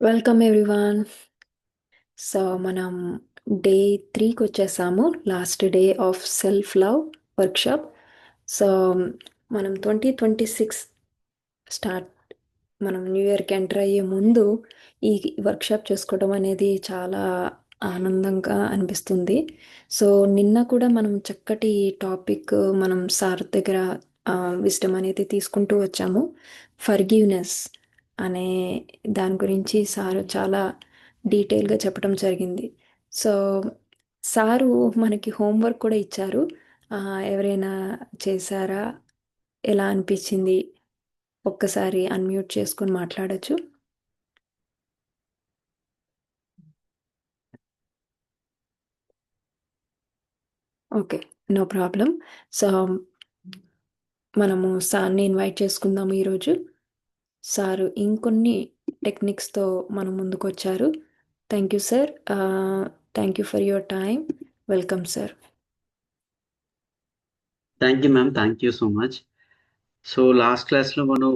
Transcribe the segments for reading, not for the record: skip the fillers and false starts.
Welcome everyone. So మనం day 3కి వచ్చేసాము. Last day of self love workshop. So మనం 2026 స్టార్ట్ మనం న్యూ ఇయర్కి ఎంటర్ అయ్యే ముందు ఈ వర్క్షాప్ చేసుకోవడం అనేది చాలా ఆనందంగా అనిపిస్తుంది. సో నిన్న కూడా మనం చక్కటి టాపిక్ మనం సార్ దగ్గర విజ్డమ్ అనేది తీసుకుంటూ వచ్చాము. ఫర్గివ్నెస్ అనే దాని గురించి సారు చాలా డీటెయిల్గా చెప్పడం జరిగింది. సో సారు మనకి హోంవర్క్ కూడా ఇచ్చారు. ఆ, ఎవరైనా చేశారా? ఎలా అనిపించింది? ఒక్కసారి అన్మ్యూట్ చేసుకొని మాట్లాడొచ్చు. Okay, no problem. సో మనము సార్ని ఇన్వైట్ చేసుకుందాము ఈరోజు. సారు ఇంకొన్ని టెక్నిక్స్తో మన ముందుకు వచ్చారు. Thank you sir. Thank you for your time. Welcome sir. Thank you ma'am, thank you so much. So last క్లాస్లో మనం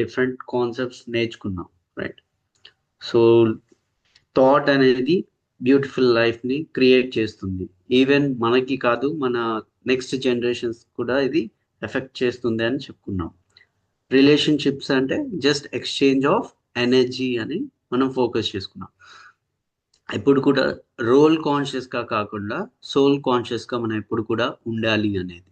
డిఫరెంట్ కాన్సెప్ట్స్ నేర్చుకున్నాం, రైట్? సో థాట్ అనేది బ్యూటిఫుల్ లైఫ్ని క్రియేట్ చేస్తుంది. ఈవెన్ మనకి కాదు, మన నెక్స్ట్ జనరేషన్స్ కూడా ఇది ఎఫెక్ట్ చేస్తుంది అని చెప్పుకున్నాం. రిలేషన్షిప్స్ అంటే జస్ట్ ఎక్స్చేంజ్ ఆఫ్ ఎనర్జీ అని మనం ఫోకస్ చేసుకున్నాం. ఇప్పుడు కూడా రోల్ కాన్షియస్గా కాకుండా సోల్ కాన్షియస్గా మనం ఎప్పుడు కూడా ఉండాలి అనేది.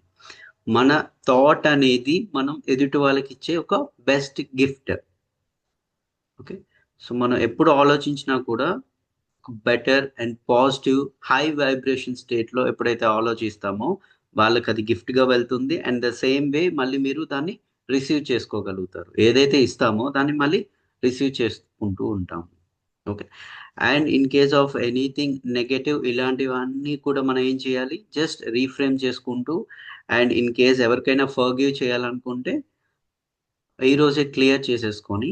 మన థాట్ అనేది మనం ఎదుటి వాళ్ళకి ఇచ్చే ఒక బెస్ట్ గిఫ్ట్. ఓకే, సో మనం ఎప్పుడు ఆలోచించినా కూడా better and positive high vibration స్టేట్లో ఎప్పుడైతే ఆలోచిస్తామో వాళ్ళకి అది గిఫ్ట్గా వెళ్తుంది. అండ్ ద సేమ్ వే మళ్ళీ మీరు దాన్ని రిసీవ్ చేసుకోగలుగుతారు. ఏదైతే ఇస్తామో దాన్ని మళ్ళీ రిసీవ్ చేసుకుంటూ ఉంటాము. Okay, and in case of anything negative ఇలాంటివన్నీ కూడా మనం ఏం చేయాలి, జస్ట్ రీఫ్రేమ్ చేసుకుంటూ, అండ్ ఇన్ కేస్ ఎవరికైనా ఫర్గివ్ చేయాలనుకుంటే ఈ రోజే క్లియర్ చేసేసుకొని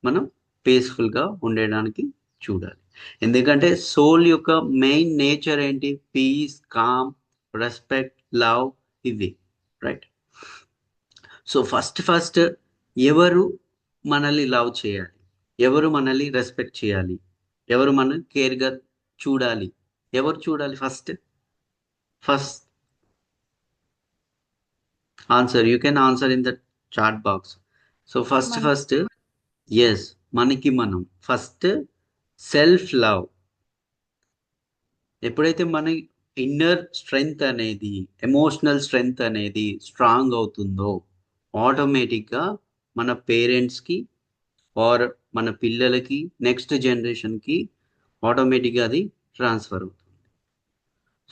మనం పీస్ఫుల్గా ఉండడానికి చూడాలి. ఎందుకంటే సోల్ యొక్క మెయిన్ నేచర్ ఏంటి? పీస్, కామ్, రెస్పెక్ట్, లవ్, ఇవి, రైట్? సో ఫస్ట్ ఎవరు మనల్ని లవ్ చేయాలి, ఎవరు మనల్ని రెస్పెక్ట్ చేయాలి, ఎవరు మనల్ని కేర్గా చూడాలి, ఎవరు చూడాలి? First first answer you can answer in the chat box. So మన ఫస్ట్ ఎస్, మనకి మనం ఫస్ట్ సెల్ఫ్ లవ్. ఎప్పుడైతే మన ఇన్నర్ స్ట్రెంగ్త్ అనేది, ఎమోషనల్ స్ట్రెంగ్త్ అనేది స్ట్రాంగ్ అవుతుందో ఆటోమేటిక్గా మన పేరెంట్స్కి ఆర్ మన పిల్లలకి నెక్స్ట్ జనరేషన్కి ఆటోమేటిక్గా అది ట్రాన్స్ఫర్ అవుతుంది.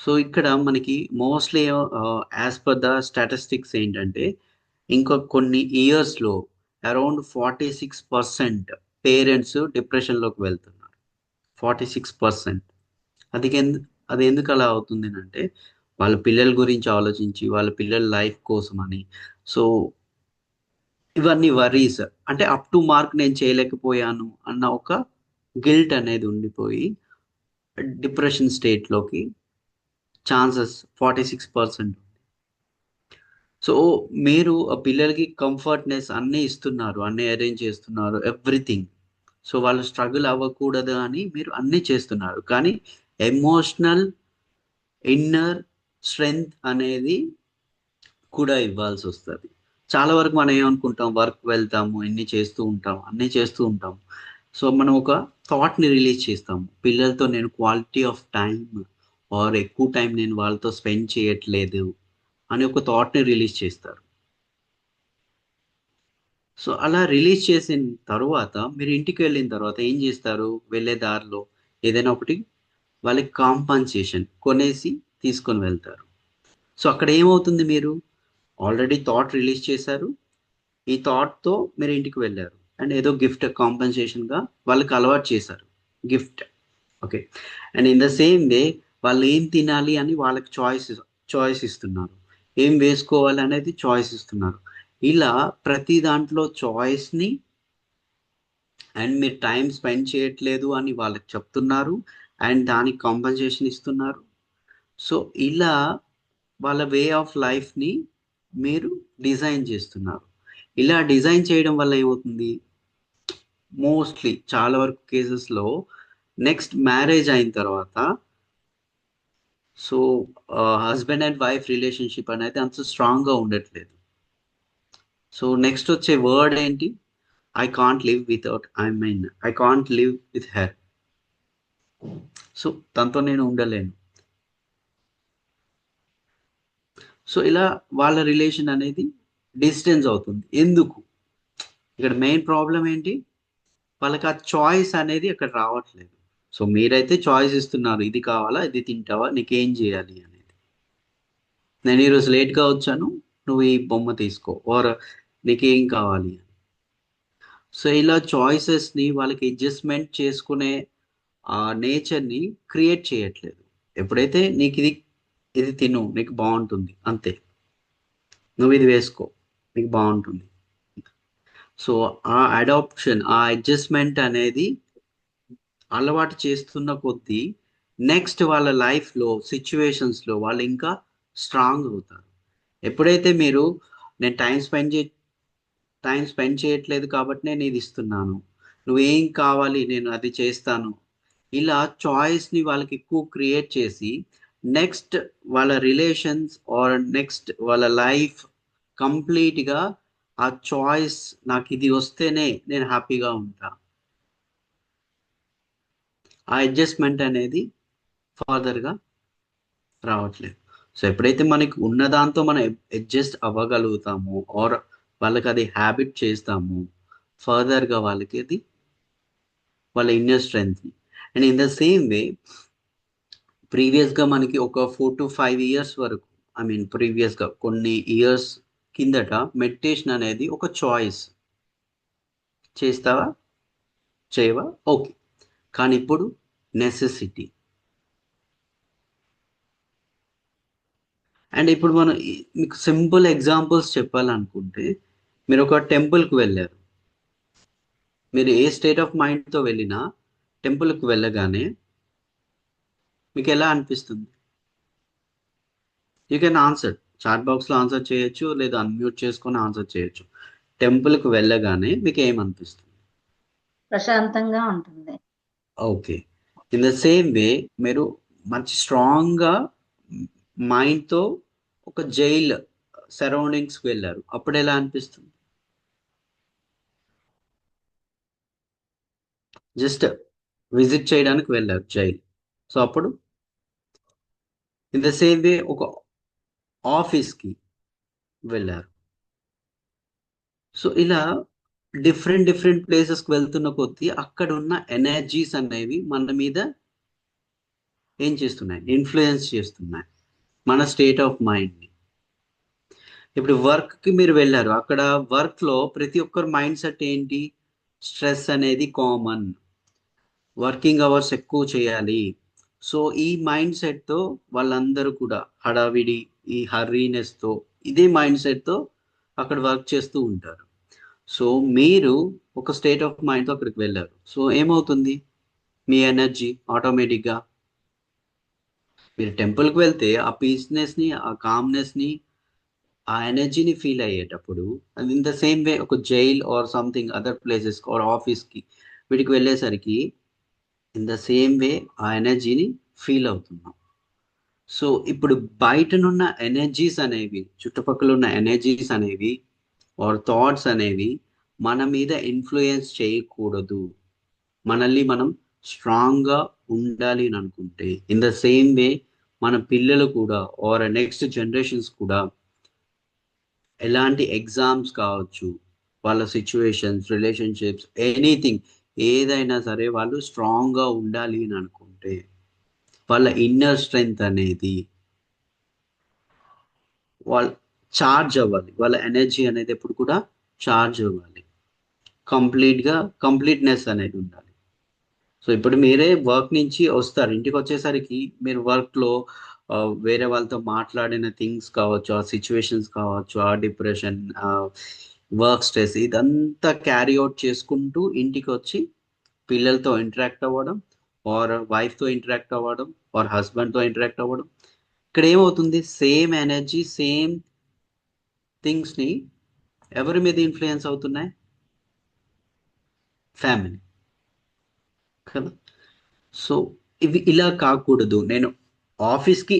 సో ఇక్కడ మనకి mostly as per the statistics ఏంటంటే ఇంకా కొన్ని ఇయర్స్లో అరౌండ్ 46% పేరెంట్స్ డిప్రెషన్లోకి వెళ్తున్నారు. 46%. అది అది ఎందుకు అలా అవుతుంది అంటే వాళ్ళ పిల్లల గురించి ఆలోచించి వాళ్ళ పిల్లల లైఫ్ కోసం అని. సో ఇవన్నీ వరీస్, అంటే అప్ టు మార్క్ నేను చేయలేకపోయాను అన్న ఒక గిల్ట్ అనేది ఉండిపోయి డిప్రెషన్ స్టేట్లోకి ఛాన్సెస్ 46%. సో మీరు ఆ పిల్లలకి కంఫర్ట్నెస్ అన్నీ ఇస్తున్నారు, అన్నీ అరేంజ్ చేస్తున్నారు, ఎవ్రీథింగ్. సో వాళ్ళు స్ట్రగుల్ అవ్వకూడదు అని మీరు అన్నీ చేస్తున్నారు, కానీ ఎమోషనల్ ఇన్నర్ స్ట్రెంగ్త్ అనేది కూడా ఇవ్వాల్సి వస్తుంది. చాలా వరకు మనం ఏమనుకుంటాం, వర్క్ వెళ్తాము, ఇన్ని చేస్తూ ఉంటాం, అన్నీ చేస్తూ ఉంటాం. సో మనం ఒక థాట్ని రిలీజ్ చేస్తాము, పిల్లలతో నేను క్వాలిటీ ఆఫ్ టైం ఆర్ ఎక్కువ టైం నేను వాళ్ళతో స్పెండ్ చేయట్లేదు అని ఒక థాట్ని రిలీజ్ చేస్తారు. సో అలా రిలీజ్ చేసిన తర్వాత మీరు ఇంటికి వెళ్ళిన తర్వాత ఏం చేస్తారు? వెళ్ళే దారిలో ఏదైనా ఒకటి వాళ్ళకి కాంపన్సేషన్ కొనేసి తీసుకొని వెళ్తారు. సో అక్కడ ఏమవుతుంది, మీరు ఆల్రెడీ థాట్ రిలీజ్ చేశారు, ఈ థాట్తో మీరు ఇంటికి వెళ్ళారు అండ్ ఏదో గిఫ్ట్ కాంపన్సేషన్గా వాళ్ళకి అలవాటు చేశారు gift. Okay, and in the same వే వాళ్ళు ఏం తినాలి అని వాళ్ళకి చాయిస్ ఇస్తున్నారు, ఏం వేసుకోవాలి అనేది చాయిస్ ఇస్తున్నారు. ఇలా ప్రతి దాంట్లో చాయిస్ని, అండ్ మీరు టైం స్పెండ్ చేయట్లేదు అని వాళ్ళకి చెప్తున్నారు, అండ్ దానికి కాంపన్సేషన్ ఇస్తున్నారు. సో ఇలా వాళ్ళ వే ఆఫ్ లైఫ్ని మీరు డిజైన్ చేస్తున్నారు. ఇలా డిజైన్ చేయడం వల్ల ఏమవుతుంది, మోస్ట్లీ చాలా వరకు కేసెస్లో నెక్స్ట్ మ్యారేజ్ అయిన తర్వాత so husband and wife relationship అనేది అంత స్ట్రాంగ్గా ఉండట్లేదు. సో నెక్స్ట్ వచ్చే వర్డ్ ఏంటి? I can't live without, I can't live with her. So తనతో నేను ఉండలేను. సో ఇలా వాళ్ళ రిలేషన్ అనేది డిస్టెన్స్ అవుతుంది. ఎందుకు? ఇక్కడ మెయిన్ ప్రాబ్లం ఏంటి? వాళ్ళకి ఆ చాయిస్ అనేది అక్కడ రావట్లేదు. సో మీరైతే చాయిస్ ఇస్తున్నారు, ఇది కావాలా, ఇది తింటావా, నీకేం చేయాలి అనేది. నేను ఈరోజు లేట్గా వచ్చాను, నువ్వు ఈ బొమ్మ తీసుకో, ఆర్ నీకేం కావాలి. సో ఇలా చాయిసెస్ని వాళ్ళకి అడ్జస్ట్మెంట్ చేసుకునే ఆ నేచర్ని క్రియేట్ చేయట్లేదు. ఎప్పుడైతే నీకు ఇది తిను, నీకు బాగుంటుంది అంతే, నువ్వు ఇది వేసుకో, నీకు బాగుంటుంది. సో ఆ అడాప్షన్, ఆ అడ్జస్ట్మెంట్ అనేది అలవాటు చేస్తున్న కొద్దీ నెక్స్ట్ వాళ్ళ లైఫ్లో సిచ్యువేషన్స్లో వాళ్ళు ఇంకా స్ట్రాంగ్ అవుతారు. ఎప్పుడైతే మీరు నేను టైం స్పెండ్ చేయట్లేదు కాబట్టి నేను ఇది ఇస్తున్నాను, నువ్వేం కావాలి నేను అది చేస్తాను, ఇలా చాయిస్ని వాళ్ళకి ఎక్కువ క్రియేట్ చేసి నెక్స్ట్ వాళ్ళ రిలేషన్స్ ఆర్ నెక్స్ట్ వాళ్ళ లైఫ్ కంప్లీట్గా ఆ చాయిస్, నాకు ఇది వస్తేనే నేను హ్యాపీగా ఉంటా, ఆ అడ్జస్ట్మెంట్ అనేది ఫర్దర్గా రావట్లేదు. సో ఎప్పుడైతే మనకి ఉన్న దాంతో మనం అడ్జస్ట్ అవ్వగలుగుతామో ఆర్ వాళ్ళకి అది హ్యాబిట్ చేస్తామో ఫర్దర్గా వాళ్ళకి అది వాళ్ళ ఇన్నర్ స్ట్రెంగ్త్ని. And in the same way ప్రీవియస్గా మనకి ఒక 4 to 5 years వరకు, ప్రీవియస్గా కొన్ని ఇయర్స్ కిందట మెడిటేషన్ అనేది ఒక చాయిస్. చేస్తావా, చేయవా, ఓకే. కానీ ఇప్పుడు నెసెసిటీ. అండ్ ఇప్పుడు మనం మీకు సింపుల్ ఎగ్జాంపుల్స్ చెప్పాలనుకుంటే, మీరు ఒక టెంపుల్కి వెళ్ళారు. మీరు ఏ స్టేట్ ఆఫ్ మైండ్తో వెళ్ళినా టెంపుల్కి వెళ్ళగానే మీకు ఎలా అనిపిస్తుంది? యూ కెన్ ఆన్సర్, చాట్ బాక్స్లో ఆన్సర్ చేయొచ్చు, లేదా అన్మ్యూట్ చేసుకొని ఆన్సర్ చేయొచ్చు. టెంపుల్కి వెళ్ళగానే మీకు ఏమనిపిస్తుంది? ప్రశాంతంగా ఉంటుంది. ఓకే. ఇన్ ద సేమ్ వే మీరు మంచి స్ట్రాంగ్గా మైండ్తో ఒక జైల్ సరౌండింగ్స్కి వెళ్ళారు, అప్పుడు ఎలా అనిపిస్తుంది? జస్ట్ విజిట్ చేయడానికి వెళ్ళారు జైల్, సో అప్పుడు ఇన్ ద సేమ్ వే ఒక ఆఫీస్కి వెళ్ళారు. సో ఇలా డిఫరెంట్ డిఫరెంట్ ప్లేసెస్కి వెళ్తున్న కొద్దీ అక్కడ ఉన్న ఎనర్జీస్ అనేవి మన మీద ఏం చేస్తున్నాయి? ఇన్ఫ్లుయెన్స్ చేస్తున్నాయి మన స్టేట్ ఆఫ్ మైండ్ని. ఇప్పుడు వర్క్కి మీరు వెళ్ళారు, అక్కడ వర్క్లో ప్రతి ఒక్కరు మైండ్ సెట్ ఏంటి? స్ట్రెస్ అనేది కామన్, వర్కింగ్ అవర్స్ ఎక్కువ చేయాలి. సో ఈ మైండ్ సెట్తో వాళ్ళందరూ కూడా హడావిడి, ఈ హర్రీనెస్తో, ఇదే మైండ్ సెట్తో అక్కడ వర్క్ చేస్తూ ఉంటారు. సో మీరు ఒక స్టేట్ ఆఫ్ మైండ్తో అక్కడికి వెళ్ళారు, సో ఏమవుతుంది? మీ ఎనర్జీ ఆటోమేటిక్గా, మీరు టెంపుల్కి వెళ్తే ఆ పీస్నెస్ని, ఆ కామ్నెస్ని, ఆ ఎనర్జీని ఫీల్ అయ్యేటప్పుడు, and in the same way ఒక jail or something other places or ఆఫీస్కి వీటికి వెళ్ళేసరికి ఇన్ ద సేమ్ వే ఆ ఎనర్జీని ఫీల్ అవుతున్నాం. సో ఇప్పుడు బయటనున్న ఎనర్జీస్ అనేవి, చుట్టుపక్కల ఉన్న ఎనర్జీస్ అనేవి ఆర్ థాట్స్ అనేవి మన మీద ఇన్ఫ్లుయెన్స్ చేయకూడదు. మనల్ని మనం స్ట్రాంగ్గా ఉండాలి అని అనుకుంటే ఇన్ ద సేమ్ వే మన పిల్లలు కూడా ఆర్ నెక్స్ట్ జనరేషన్స్ కూడా ఎలాంటి ఎగ్జామ్స్ కావచ్చు, వాళ్ళ సిచ్యువేషన్స్, రిలేషన్షిప్స్, ఎనీథింగ్, ఏదైనా సరే వాళ్ళు స్ట్రాంగ్గా ఉండాలి అని అనుకుంటే వాళ్ళ ఇన్నర్ స్ట్రెంగ్త్ అనేది వాళ్ళు చార్జ్ అవ్వాలి, వాళ్ళ ఎనర్జీ అనేది ఎప్పుడు కూడా చార్జ్ అవ్వాలి, కంప్లీట్నెస్ అనేది ఉండాలి. సో ఇప్పుడు మీరే వర్క్ నుంచి వస్తారు, ఇంటికి వచ్చేసరికి మీరు వర్క్లో వేరే వాళ్ళతో మాట్లాడిన థింగ్స్ కావచ్చు, ఆ సిచ్యువేషన్స్ కావచ్చు, ఆ డిప్రెషన్, వర్క్ స్ట్రెస్, ఇదంతా క్యారీ అవుట్ చేసుకుంటూ ఇంటికి వచ్చి పిల్లలతో ఇంటరాక్ట్ అవ్వడం, ఆర్ వైఫ్తో ఇంటరాక్ట్ అవ్వడం, ఆర్ హస్బెండ్తో ఇంటరాక్ట్ అవ్వడం. ఇక్కడ ఏమవుతుంది? సేమ్ ఎనర్జీ, సేమ్ థింగ్స్ని ఎవరి మీద ఇన్ఫ్లుయెన్స్ అవుతున్నాయి? ఫ్యామిలీ కదా. సో ఇవి ఇలా కాకూడదు. నేను ఆఫీస్కి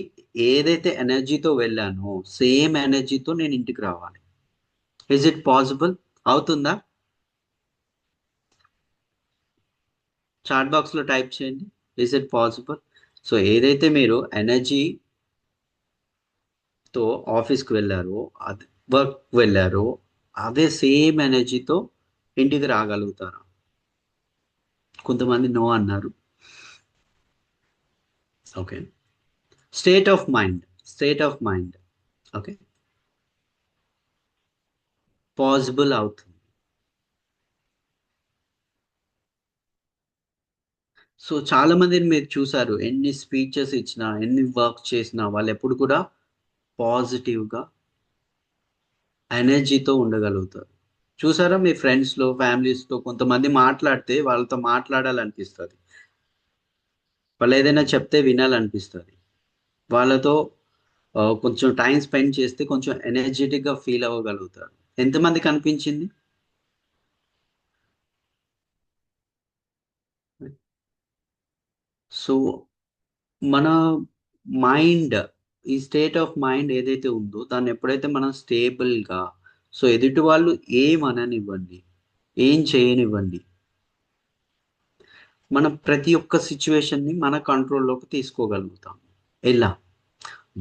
ఏదైతే ఎనర్జీతో వెళ్ళానో సేమ్ ఎనర్జీతో నేను ఇంటికి రావాలి. Is it possible? అవుతుందా? చాట్ బాక్స్లో టైప్ చేయండి, ఇజ్ ఇట్ పాసిబుల్. సో ఏదైతే మీరు ఎనర్జీతో ఆఫీస్కి వెళ్ళారో, అది వర్క్ వెళ్ళారో, అదే సేమ్ ఎనర్జీతో ఇంటికి రాగలుగుతారా? కొంతమంది నో అన్నారు. Okay, state of mind okay, possible అవుతుంది. సో చాలా మందిని మీరు చూసారు, ఎన్ని స్పీచెస్ ఇచ్చినా ఎన్ని వర్క్ చేసినా వాళ్ళు ఎప్పుడు కూడా పాజిటివ్గా ఎనర్జీతో ఉండగలుగుతారు. చూసారా మీ ఫ్రెండ్స్లో ఫ్యామిలీస్తో కొంతమంది మాట్లాడితే వాళ్ళతో మాట్లాడాలనిపిస్తుంది, వాళ్ళు ఏదైనా చెప్తే వినాలనిపిస్తుంది, వాళ్ళతో కొంచెం టైం స్పెండ్ చేస్తే కొంచెం ఎనర్జెటిక్గా ఫీల్ అవ్వగలుగుతారు. ఎంతమందికి అనిపించింది? సో మన మైండ్, ఈ స్టేట్ ఆఫ్ మైండ్ ఏదైతే ఉందో దాన్ని ఎప్పుడైతే మనం స్టేబుల్గా, సో ఎదుటి వాళ్ళు ఏమననివ్వండి, ఏం చేయనివ్వండి, మనం ప్రతి ఒక్క సిచ్యువేషన్ని మన కంట్రోల్లోకి తీసుకోగలుగుతాం. ఎలా?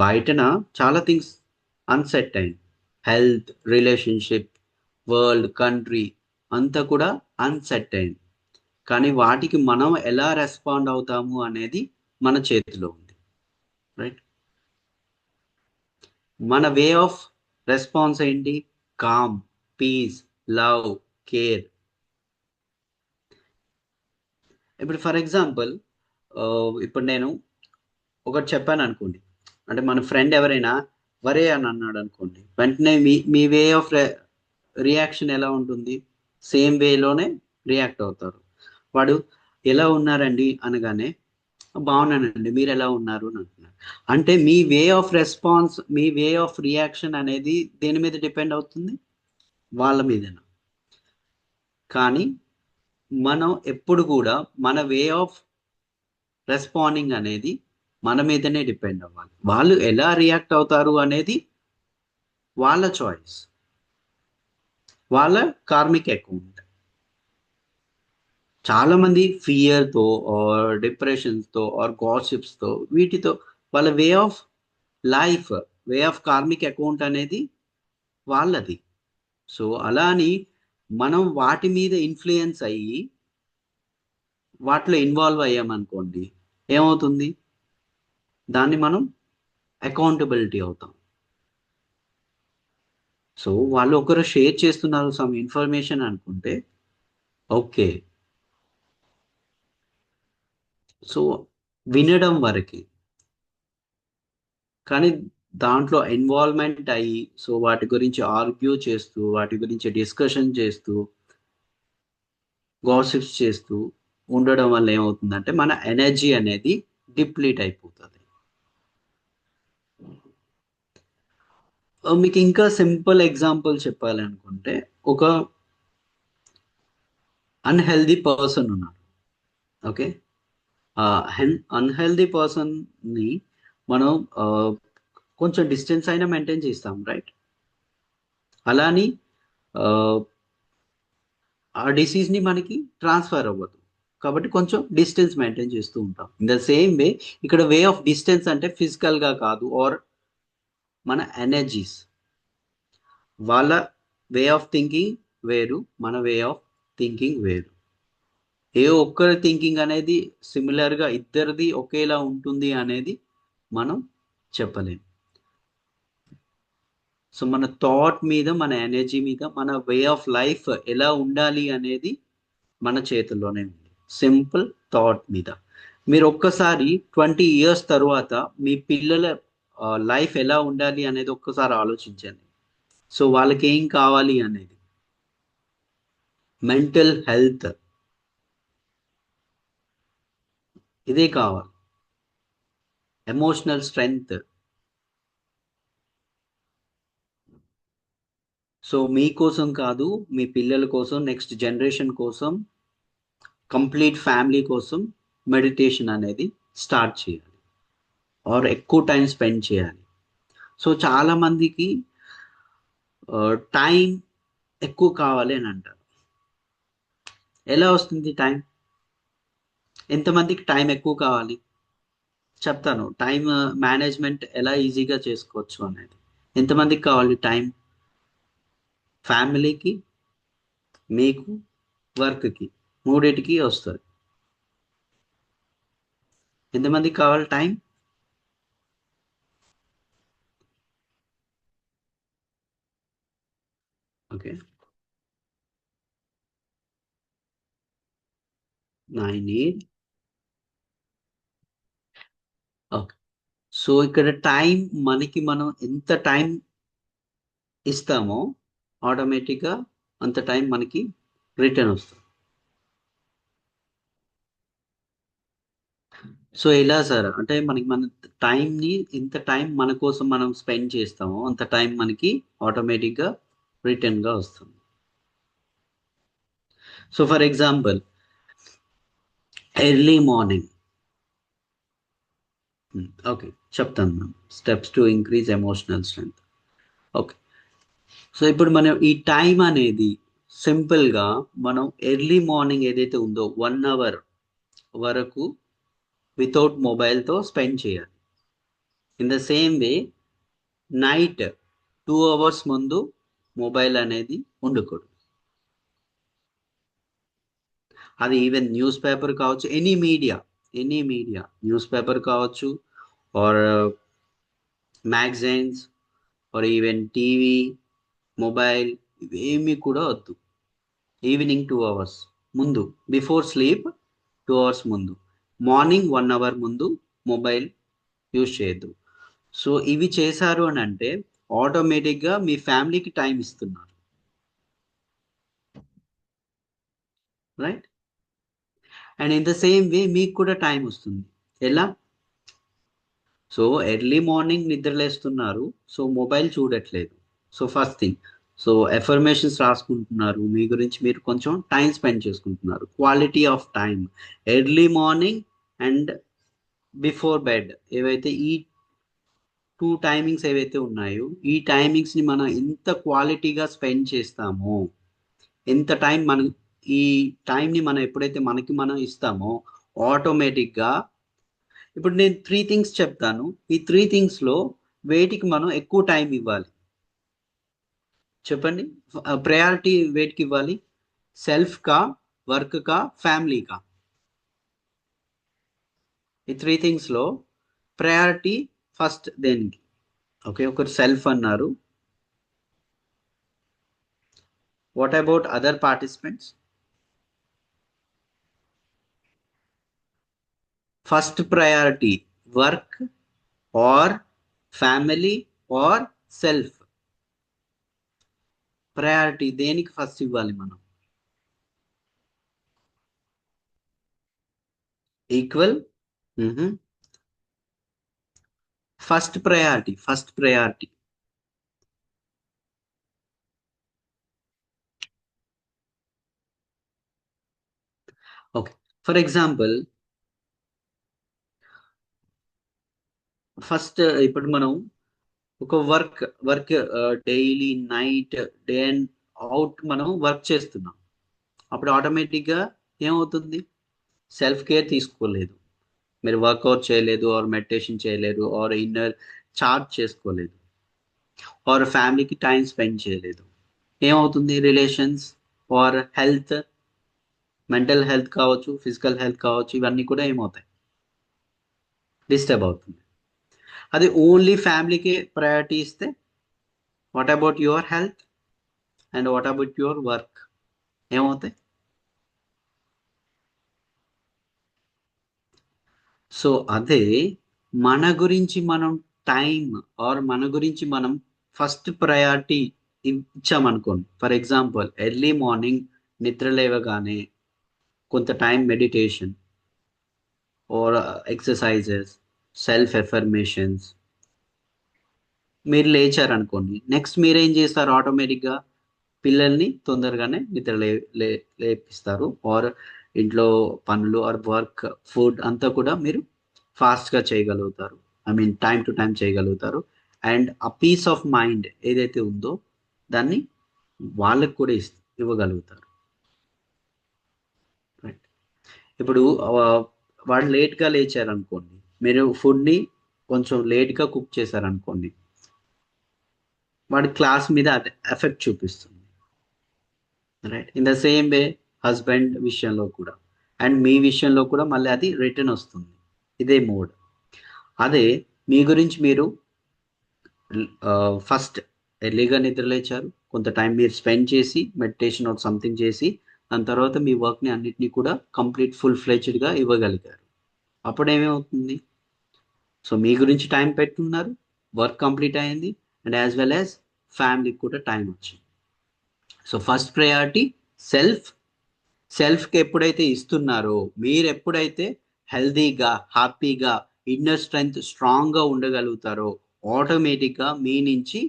బయటన చాలా థింగ్స్ అన్సెట్ అయింది, హెల్త్, రిలేషన్షిప్, వరల్డ్, కంట్రీ అంతా కూడా అన్సెట్ అయింది. కానీ వాటికి మనం ఎలా రెస్పాండ్ అవుతాము అనేది మన చేతిలో ఉంది, రైట్? మన వే ఆఫ్ రెస్పాన్స్ ఏంటి? Calm, peace, love, care. ఇప్పుడు ఫర్ ఎగ్జాంపుల్, ఇప్పుడు నేను ఒకటి చెప్పాను అనుకోండి, అంటే మన ఫ్రెండ్ ఎవరైనా వరే అని అన్నాడు అనుకోండి, వెంటనే మీ మీ వే ఆఫ్ రియాక్షన్ ఎలా ఉంటుంది? సేమ్ వేలోనే రియాక్ట్ అవుతారు. వాడు ఎలా ఉన్నారండి అనగానే బాగున్నానండి, మీరు ఎలా ఉన్నారు అని అంటున్నారు. అంటే మీ వే ఆఫ్ రెస్పాన్స్, మీ వే ఆఫ్ రియాక్షన్ అనేది దేని మీద డిపెండ్ అవుతుంది? వాళ్ళ మీదన. కానీ మనం ఎప్పుడు కూడా మన వే ఆఫ్ రెస్పాండింగ్ అనేది మన మీదనే డిపెండ్ అవ్వాలి. వాళ్ళు ఎలా రియాక్ట్ అవుతారు అనేది వాళ్ళ చాయిస్, వాళ్ళ కార్మిక్ అకౌంట్. చాలా మంది ఫియర్తో ఆర్ డిప్రెషన్స్తో ఆర్ గాసిప్స్తో వీటితో వాళ్ళ way of life, way of karmic account అనేది వాళ్ళది. సో అలా అని మనం వాటి మీద ఇన్ఫ్లుయెన్స్ అయ్యి వాటిలో ఇన్వాల్వ్ అయ్యామనుకోండి, ఏమవుతుంది? దాన్ని మనం అకౌంటబిలిటీ అవుతాం. సో వాళ్ళు ఒకరు షేర్ చేస్తున్నారు సమ్ ఇన్ఫర్మేషన్ అనుకుంటే ఓకే, సో వినడం వరకే. కానీ దాంట్లో ఇన్వాల్వ్మెంట్ అయ్యి, సో వాటి గురించి ఆర్గ్యూ చేస్తూ, వాటి గురించి డిస్కషన్ చేస్తూ, గాసిప్స్ చేస్తూ ఉండడం వల్ల ఏమవుతుందంటే మన ఎనర్జీ అనేది డిప్లీట్ అయిపోతుంది. మీకు ఇంకా సింపుల్ ఎగ్జాంపుల్ చెప్పాలనుకుంటే, ఒక అన్హెల్దీ పర్సన్ ఉన్నారు, ఓకే? ఆ అన్హెల్దీ పర్సన్ని మనం ఆ, కొంచెం డిస్టెన్స్ అయినా మెయింటైన్ చేస్తాం, రైట్? అలాని ఆ, ఆ డిసీజ్ని మనకి ట్రాన్స్ఫర్ అవ్వదు, కాబట్టి కొంచెం డిస్టెన్స్ మెయింటైన్ చేస్తూ ఉంటాం. ఇన్ ద సేమ్ వే ఇక్కడ వే ఆఫ్ డిస్టెన్స్ అంటే ఫిజికల్గా కాదు, ఆర్ మన ఎనర్జీస్, వాళ్ళ వే ఆఫ్ థింకింగ్ వేరు, మన వే ఆఫ్ థింకింగ్ వేరు. ఏ ఒక్కరి థింకింగ్ అనేది సిమిలర్గా ఇద్దరిది ఒకేలా ఉంటుంది అనేది మనం చెప్పలేం. సో మన థాట్ మీద, మన ఎనర్జీ మీద, మన వే ఆఫ్ లైఫ్ ఎలా ఉండాలి అనేది మన చేతుల్లోనే ఉంది. సింపుల్ థాట్ మీద మీరు ఒక్కసారి 20 years తర్వాత మీ పిల్లల లైఫ్ ఎలా ఉండాలి అనేది ఒక్కసారి ఆలోచించండి. సో వాళ్ళకి ఏం కావాలి అనేది, మెంటల్ హెల్త్ ఇదే కావాలి, ఎమోషనల్ స్ట్రెంగ్త్. సో మీకోసం కాదు, మీ పిల్లల కోసం, నెక్స్ట్ జనరేషన్ కోసం కంప్లీట్ ఫ్యామిలీ కోసం మెడిటేషన్ అనేది స్టార్ట్ చేయాలి ఆర్ ఎక్కువ టైం స్పెండ్ చేయాలి. సో చాలా మందికి టైం ఎక్కువ కావాలి అని అంటారు. ఎలా వస్తుంది టైం? ఎంతమందికి టైం ఎక్కువ కావాలి చెప్తాను. టైం మేనేజ్మెంట్ ఎలా ఈజీగా చేసుకోవచ్చు అనేది. ఎంతమందికి కావాలి టైం? ఫ్యామిలీకి, మీకు, వర్క్కి, మూడింటికి వస్తుంది. ఎంతమందికి కావాలి టైం? Okay, 9 okay. సో ఇక్కడ టైం మనకి మనం ఎంత టైం ఇస్తామో ఆటోమేటిక్గా అంత టైం మనకి రిటర్న్ వస్తుంది. సో ఎలా సార్ అంటే మనకి మన టైంని ఎంత టైం మన కోసం మనం స్పెండ్ చేస్తామో అంత టైం మనకి ఆటోమేటిక్గా రిటర్న్గా వస్తుంది. So for example early morning, okay చెప్తాను ma'am. Steps to increase emotional strength. Okay, so ఇప్పుడు మనం ఈ టైం అనేది సింపుల్గా మనం ఎర్లీ మార్నింగ్ ఏదైతే ఉందో 1 hour వరకు వితౌట్ మొబైల్తో స్పెండ్ చేయాలి. In the same way night 2 hours ముందు మొబైల్ అనేది ఉండకూడదు. అది ఈవెన్ న్యూస్ పేపర్ కావచ్చు, ఎనీ మీడియా న్యూస్ పేపర్ కావచ్చు or magazines or even TV, mobile, ఇవేమీ కూడా వద్దు. ఈవినింగ్ 2 hours ముందు, బిఫోర్ స్లీప్ 2 hours ముందు, మార్నింగ్ 1 hour ముందు మొబైల్ యూజ్ చేయొద్దు. సో ఇవి చేశారు అని అంటే ఆటోమేటిక్గా మీ ఫ్యామిలీకి టైం ఇస్తున్నారు, right? And in the same వే మీకు కూడా టైం వస్తుంది. ఎలా? సో ఎర్లీ మార్నింగ్ నిద్రలేస్తున్నారు, సో మొబైల్ చూడట్లేదు. So first thing, so affirmations రాసుకుంటున్నారు, మీ గురించి మీరు కొంచెం టైం స్పెండ్ చేసుకుంటున్నారు. Quality of time early morning and before bed, ఏవైతే ఈ 2 టైమింగ్స్ ఏవైతే ఉన్నాయో ఈ టైమింగ్స్ని మనం ఎంత క్వాలిటీగా స్పెండ్ చేస్తామో, ఎంత టైం మనం ఈ టైంని మనం ఎప్పుడైతే మనకి మనం ఇస్తామో ఆటోమేటిక్గా, ఇప్పుడు నేను 3 things చెప్తాను. ఈ 3 thingsలో వేటికి మనం ఎక్కువ టైం ఇవ్వాలి చెప్పండి. ప్రయారిటీ వేటికి ఇవ్వాలి? సెల్ఫ్కా, వర్క్కా, ఫ్యామిలీకా? ఈ 3 thingsలో ప్రయారిటీ ఫస్ట్ దేనికి? ఓకే, ఒకరు సెల్ఫ్ అన్నారు. What about other participants? First priority work or family or self? Priority దేనికి ఫస్ట్ ఇవ్వాలి మనం? Equal. First priority. Okay, for example first ఇప్పుడు మనం ఒక work daily night day and out మనం వర్క్ చేస్తున్నాం. అప్పుడు ఆటోమేటిక్గా ఏమవుతుంది? సెల్ఫ్ కేర్ తీసుకోలేదు, మీరు వర్కౌట్ చేయలేదు ఆర్ మెడిటేషన్ చేయలేదు ఆర్ ఇన్నర్ చార్జ్ చేసుకోలేదు ఆర్ ఫ్యామిలీకి టైం స్పెండ్ చేయలేదు. ఏమవుతుంది? Relations or health, mental health కావచ్చు, ఫిజికల్ హెల్త్ కావచ్చు, ఇవన్నీ కూడా ఏమవుతాయి? డిస్టర్బ్ అవుతుంది. అది ఓన్లీ ఫ్యామిలీకి ప్రయారిటీ ఇస్తే what about your health and what about your work? ఏమవుతాయి? సో అదే మన గురించి మనం టైం ఆర్ మన గురించి మనం ఫస్ట్ ప్రయారిటీ ఇచ్చామనుకోండి. ఫర్ ఎగ్జాంపుల్ ఎర్లీ మార్నింగ్ నిద్ర లేవగానే కొంత time meditation or exercises, self affirmations, మీరు లేచారనుకోండి, నెక్స్ట్ మీరేం చేస్తారు? ఆటోమేటిక్గా పిల్లల్ని తొందరగానే నిద్ర లేపిస్తారు ఆర్ ఇంట్లో పనులు ఆర్ వర్క్, ఫుడ్ అంతా కూడా మీరు ఫాస్ట్గా చేయగలుగుతారు. I mean time to time చేయగలుగుతారు. అండ్ ఆ పీస్ ఆఫ్ మైండ్ ఏదైతే ఉందో దాన్ని వాళ్ళకు కూడా ఇవ్వగలుగుతారు. రైట్. ఇప్పుడు వాళ్ళు లేట్గా లేచారనుకోండి, మీరు ఫుడ్ని కొంచెం లేట్గా కుక్ చేశారనుకోండి, వాడి క్లాస్ మీద అది ఎఫెక్ట్ చూపిస్తుంది. Right. In the same way husband విషయంలో కూడా అండ్ మీ విషయంలో కూడా మళ్ళీ అది రిటర్న్ వస్తుంది. ఇదే మోడ్. అదే మీ గురించి మీరు ఫస్ట్ ఎర్లీగా నిద్రలేచారు, కొంత టైం మీరు స్పెండ్ చేసి మెడిటేషన్ ఆర్ సంథింగ్ చేసి దాని తర్వాత మీ వర్క్ని అన్నిటినీ కూడా కంప్లీట్ ఫుల్ ఫ్లెడ్జ్డ్గా ఇవ్వగలిగారు. అప్పుడు ఏమవుతుంది? సో మీ గురించి టైం పెట్టున్నారు, వర్క్ కంప్లీట్ అయింది, అండ్ యాజ్ వెల్ యాజ్ ఫ్యామిలీకి కూడా టైం వచ్చింది. So first priority self. సెల్ఫ్కి ఎప్పుడైతే ఇస్తున్నారో, మీరు ఎప్పుడైతే హెల్దీగా, హ్యాపీగా, ఇన్నర్ స్ట్రెంగ్త్ స్ట్రాంగ్గా ఉండగలుగుతారో, ఆటోమేటిక్గా మీ నుంచి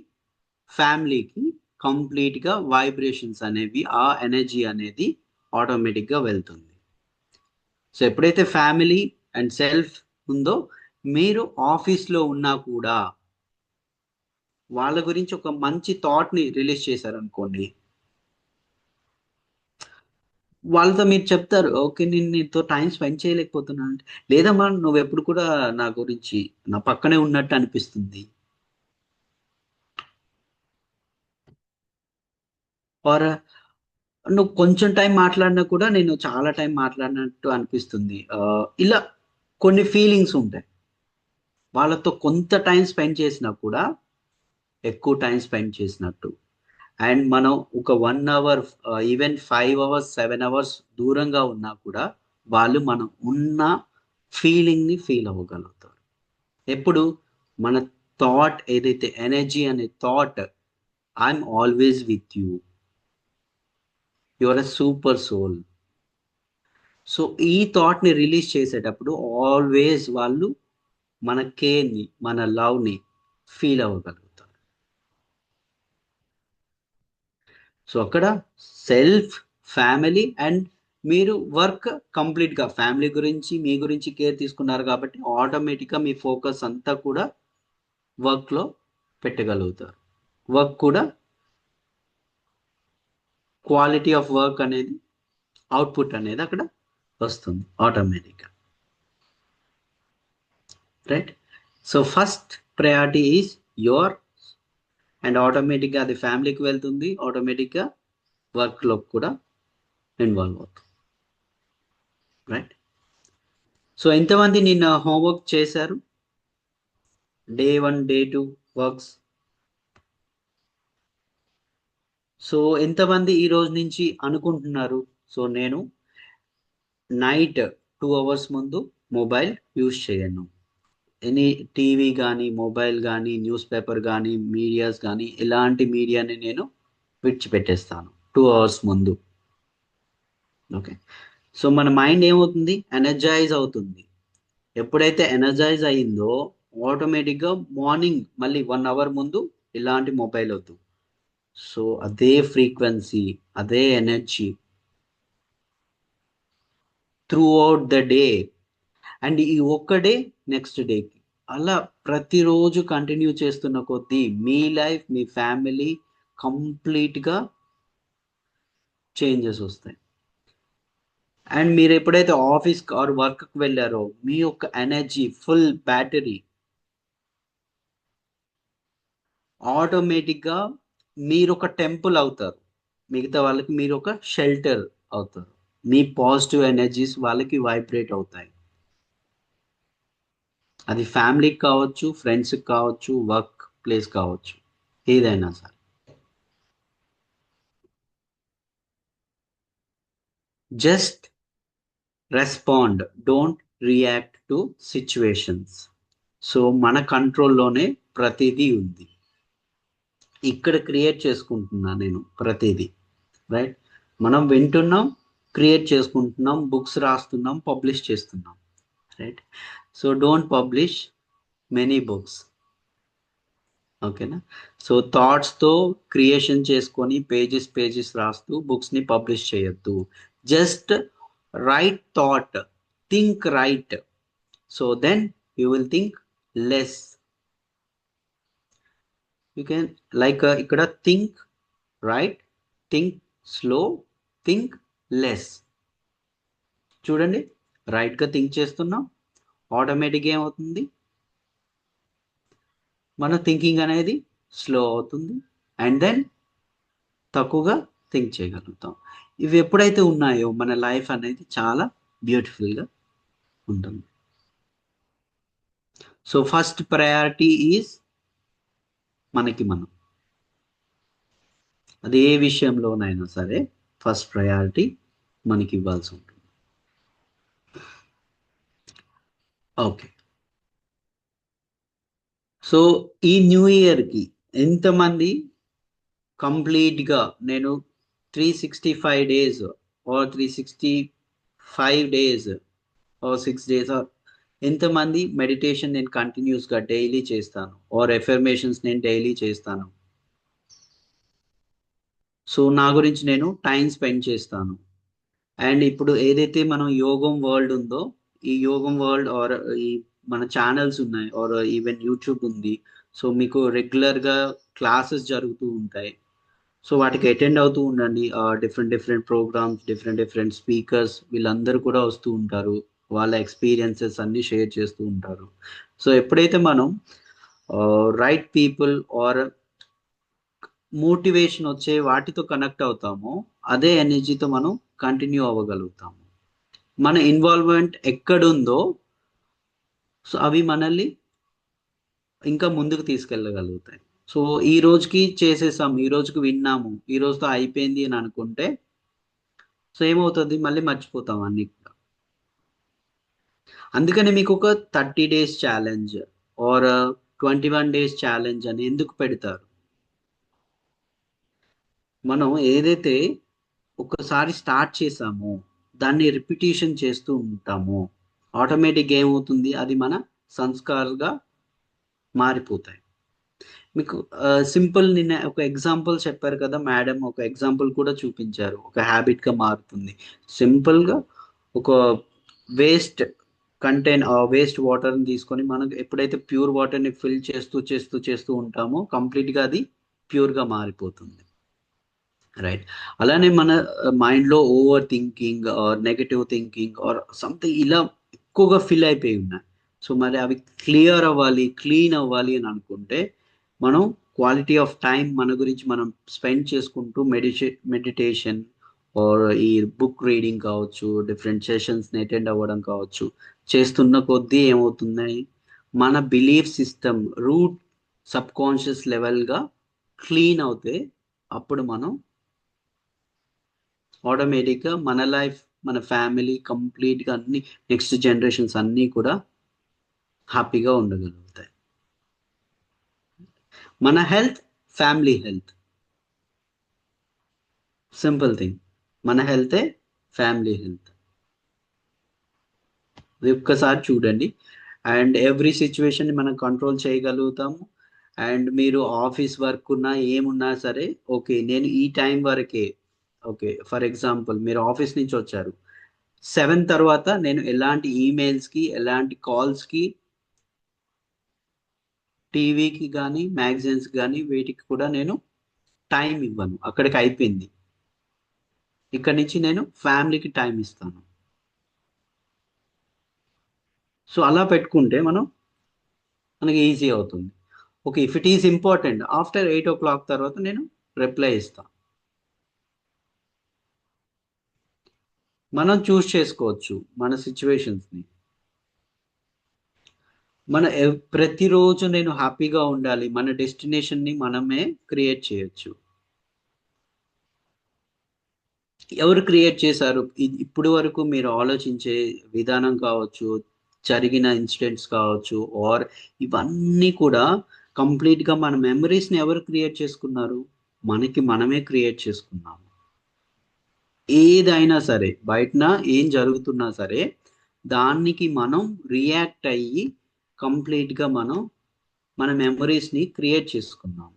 ఫ్యామిలీకి కంప్లీట్గా వైబ్రేషన్స్ అనేవి, ఆ ఎనర్జీ అనేది ఆటోమేటిక్గా వెళ్తుంది. సో ఎప్పుడైతే ఫ్యామిలీ అండ్ సెల్ఫ్ ఉందో, మీరు ఆఫీస్లో ఉన్నా కూడా వాళ్ళ గురించి ఒక మంచి థాట్ని రిలీజ్ చేశారనుకోండి, వాళ్ళతో మీరు చెప్తారు, ఓకే నేను నీతో టైం స్పెండ్ చేయలేకపోతున్నాను అంటే, లేదమ్మా నువ్వు ఎప్పుడు కూడా నా గురించి నా పక్కనే ఉన్నట్టు అనిపిస్తుంది, ఆర్ నువ్వు కొంచెం టైం మాట్లాడినా కూడా నేను చాలా టైం మాట్లాడినట్టు అనిపిస్తుంది. ఇలా కొన్ని ఫీలింగ్స్ ఉంటాయి. వాళ్ళతో కొంత టైం స్పెండ్ చేసినా కూడా ఎక్కువ టైం స్పెండ్ చేసినట్టు. అండ్ మనం ఒక 1 అవర్, ఈవెన్ 5 అవర్స్ 7 అవర్స్ దూరంగా ఉన్నా కూడా వాళ్ళు మనం ఉన్న ఫీలింగ్ని ఫీల్ అవ్వగలుగుతారు. ఎప్పుడు మన థాట్ ఏదైతే ఎనర్జీ అనే thought, I'm always with you, your a super soul. So ఈ థాట్ని రిలీజ్ చేసేటప్పుడు ఆల్వేస్ వాళ్ళు మన కేర్ని, మన లవ్ని ఫీల్ అవ్వగలుగుతారు. సో అక్కడ సెల్ఫ్, ఫ్యామిలీ అండ్ మీరు వర్క్ కంప్లీట్గా ఫ్యామిలీ గురించి, మీ గురించి కేర్ తీసుకున్నారు కాబట్టి ఆటోమేటిక్గా మీ ఫోకస్ అంతా కూడా వర్క్లో పెట్టగలుగుతారు. వర్క్ కూడా క్వాలిటీ ఆఫ్ వర్క్ అనేది, అవుట్పుట్ అనేది అక్కడ వస్తుంది ఆటోమేటిక్గా. Right. So first priority is your, and ఆటోమేటిక్గా అది ఫ్యామిలీకి వెళ్తుంది, ఆటోమేటిక్గా వర్క్లో కూడా ఇన్వాల్వ్ అవుతుంది. రైట్. సో ఎంతమంది నిన్న హోంవర్క్ చేశారు? Day 1, Day 2 works. సో ఎంతమంది ఈ రోజు నుంచి అనుకుంటున్నారు, సో నేను నైట్ 2 అవర్స్ ముందు మొబైల్ యూజ్ చేయను, ఎనీ టీవీ కానీ, మొబైల్ కానీ, న్యూస్ పేపర్ కానీ, మీడియాస్ కానీ, ఎలాంటి మీడియాని నేను విడిచిపెట్టేస్తాను 2 అవర్స్ ముందు. ఓకే. సో మన మైండ్ ఏమవుతుంది? ఎనర్జైజ్ అవుతుంది. ఎప్పుడైతే ఎనర్జైజ్ అయిందో ఆటోమేటిక్గా మార్నింగ్ మళ్ళీ 1 అవర్ ముందు ఇలాంటి మొబైల్ వద్దు. సో అదే ఫ్రీక్వెన్సీ, అదే energy through out the day, and ఈ ఒక్క డే నెక్స్ట్ డేకి అలా ప్రతిరోజు కంటిన్యూ చేస్తున్న కొద్దీ మీ లైఫ్, మీ ఫ్యామిలీ కంప్లీట్గా చేంజెస్ వస్తాయి. అండ్ మీరు ఎప్పుడైతే ఆఫీస్ ఆర్ వర్క్కి వెళ్ళారో, మీ యొక్క ఎనర్జీ ఫుల్ బ్యాటరీ ఆటోమేటిక్గా మీరు ఒక టెంపుల్ అవుతారు, మిగతా వాళ్ళకి మీరు ఒక షెల్టర్ అవుతారు, మీ పాజిటివ్ ఎనర్జీస్ వాళ్ళకి వైబ్రేట్ అవుతాయి. అది ఫ్యామిలీకి కావచ్చు, ఫ్రెండ్స్కి కావచ్చు, వర్క్ ప్లేస్ కావచ్చు, ఏదైనా సరే. Just respond, don't react to situations. So మన కంట్రోల్లోనే ప్రతిదీ ఉంది. ఇక్కడ క్రియేట్ చేసుకుంటున్నా నేను ప్రతిదీ. రైట్. మనం వింటున్నాం, క్రియేట్ చేసుకుంటున్నాం, బుక్స్ రాస్తున్నాం, పబ్లిష్ చేస్తున్నాం. Right. So don't publish many books. ఓకేనా. సో థాట్స్తో క్రియేషన్ చేసుకొని పేజెస్ రాస్తూ బుక్స్ని పబ్లిష్ చేయొద్దు. Just right thought, think right. So then you will think less. You can like ikkada think right, think slow, think less. చూడండి, right గా think చేస్తున్నాం, ఆటోమేటిక్గా ఏమవుతుంది, మన థింకింగ్ అనేది స్లో అవుతుంది, అండ్ దెన్ తక్కువగా థింక్ చేయగలుగుతాం. ఇవి ఎప్పుడైతే ఉన్నాయో మన లైఫ్ అనేది చాలా బ్యూటిఫుల్గా ఉంటుంది. సో ఫస్ట్ ప్రయారిటీ ఈజ్ మనకి మనం, అది ఏ విషయంలోనైనా సరే ఫస్ట్ ప్రయారిటీ మనకి ఇవ్వాల్సి ఉంటుంది. ఓకే, సో ఈ న్యూ ఇయర్కి ఎంతమంది కంప్లీట్గా నేను 365 days or 365 days or 6 days or ఎంతమంది మెడిటేషన్ నేను కంటిన్యూస్గా డైలీ చేస్తాను, ఆర్ ఎఫర్మేషన్స్ నేను డైలీ చేస్తాను, సో నా గురించి నేను టైం స్పెండ్ చేస్తాను. అండ్ ఇప్పుడు ఏదైతే మనం యోగం వరల్డ్ ఉందో, ఈ యోగం వరల్డ్ ఆర్ ఈ మన ఛానల్స్ ఉన్నాయి, ఆర్ ఈవెన్ యూట్యూబ్ ఉంది, సో మీకు రెగ్యులర్గా క్లాసెస్ జరుగుతూ ఉంటాయి. సో వాటికి అటెండ్ అవుతూ ఉండండి. Different different programs, different different speakers వీళ్ళందరూ కూడా వస్తూ ఉంటారు, వాళ్ళ ఎక్స్పీరియన్సెస్ అన్నీ షేర్ చేస్తూ ఉంటారు. సో ఎప్పుడైతే మనం రైట్ పీపుల్ ఆర్ మోటివేషన్ వచ్చే వాటితో కనెక్ట్ అవుతామో, అదే ఎనర్జీతో మనం కంటిన్యూ అవ్వగలుగుతాము. మన ఇన్వాల్వ్మెంట్ ఎక్కడుందో సో అవి మనల్ని ఇంకా ముందుకు తీసుకెళ్ళగలుగుతాయి. సో ఈ రోజుకి చేసేసాం, ఈ రోజుకి విన్నాము, ఈ రోజుతో అయిపోయింది అని అనుకుంటే సో ఏమవుతుంది, మళ్ళీ మర్చిపోతాం అన్ని కూడా. అందుకని మీకు ఒక 30 days challenge or 21 days challenge అని ఎందుకు పెడతారు? మనం ఏదైతే ఒకసారి స్టార్ట్ చేసామో దాన్ని రిపిటేషన్ చేస్తూ ఉంటామో ఆటోమేటిక్గా ఏమవుతుంది, అది మన సంస్కారంగా మారిపోతాయి. మీకు సింపుల్, నిన్న ఒక ఎగ్జాంపుల్ చెప్పారు కదా మేడం, ఒక ఎగ్జాంపుల్ కూడా చూపించారు, ఒక హ్యాబిట్గా మారుతుంది. సింపుల్గా ఒక వేస్ట్ వేస్ట్ వాటర్ని తీసుకొని మనకు ఎప్పుడైతే ప్యూర్ వాటర్ని ఫిల్ చేస్తూ చేస్తూ చేస్తూ ఉంటామో కంప్లీట్గా అది ప్యూర్గా మారిపోతుంది. రైట్, అలానే మన మైండ్లో overthinking or negative thinking or something ఇలా ఎక్కువగా ఫిల్ అయిపోయి ఉన్నాయి. సో మరి అవి క్లియర్ అవ్వాలి, క్లీన్ అవ్వాలి అని అనుకుంటే మనం క్వాలిటీ ఆఫ్ టైం మన గురించి మనం స్పెండ్ చేసుకుంటూ మెడిటేషన్ ఆర్ ఈ బుక్ రీడింగ్ కావచ్చు, డిఫరెంట్ సెషన్స్ని అటెండ్ అవ్వడం కావచ్చు, చేస్తున్న కొద్దీ ఏమవుతున్నాయి, మన belief system root subconscious లెవెల్గా క్లీన్ అవుతే అప్పుడు మనం ఆటోమేటిక్గా మన లైఫ్, మన ఫ్యామిలీ కంప్లీట్గా అన్ని నెక్స్ట్ జనరేషన్స్ అన్నీ కూడా హ్యాపీగా ఉండగలుగుతాయి. మన health, family health, simple thing, మన హెల్తే ఫ్యామిలీ హెల్త్. ఇది ఒక్కసారి చూడండి, అండ్ ఎవ్రీ సిచ్యువేషన్ మనం కంట్రోల్ చేయగలుగుతాము. అండ్ మీరు ఆఫీస్ వర్క్ ఉన్నా ఏమున్నా సరే, ఓకే నేను ఈ టైం వరకే, ఓకే ఫర్ ఎగ్జాంపుల్ మీరు ఆఫీస్ నుంచి వచ్చారు, 7 తర్వాత నేను ఎలాంటి ఈమెయిల్స్కి, ఎలాంటి కాల్స్కి, టీవీకి కానీ మ్యాగజైన్స్ కానీ వీటికి కూడా నేను టైం ఇవ్వను, అక్కడికి అయిపోయింది. ఇక్కడి నుంచి నేను ఫ్యామిలీకి టైం ఇస్తాను. సో అలా పెట్టుకుంటే మనకి ఈజీ అవుతుంది. Okay, if it is important after 8 o'clock తర్వాత నేను రిప్లై ఇస్తాను. మనం చూస్ చేసుకోవచ్చు మన సిచ్యువేషన్స్ని. ప్రతిరోజు నేను హ్యాపీగా ఉండాలి, మన డెస్టినేషన్ని మనమే క్రియేట్ చేయొచ్చు. ఎవరు క్రియేట్ చేశారు? ఇప్పుడు వరకు మీరు ఆలోచించే విధానం కావచ్చు, జరిగిన ఇన్సిడెంట్స్ కావచ్చు, ఆర్ ఇవన్నీ కూడా కంప్లీట్గా మన మెమరీస్ని ఎవరు క్రియేట్ చేసుకున్నారు? మనకి మనమే క్రియేట్ చేసుకున్నాము. ఏదైనా సరే బయటన ఏం జరుగుతున్నా సరే దానికి మనం రియాక్ట్ అయ్యి కంప్లీట్గా మన మెమరీస్ని క్రియేట్ చేసుకున్నాము.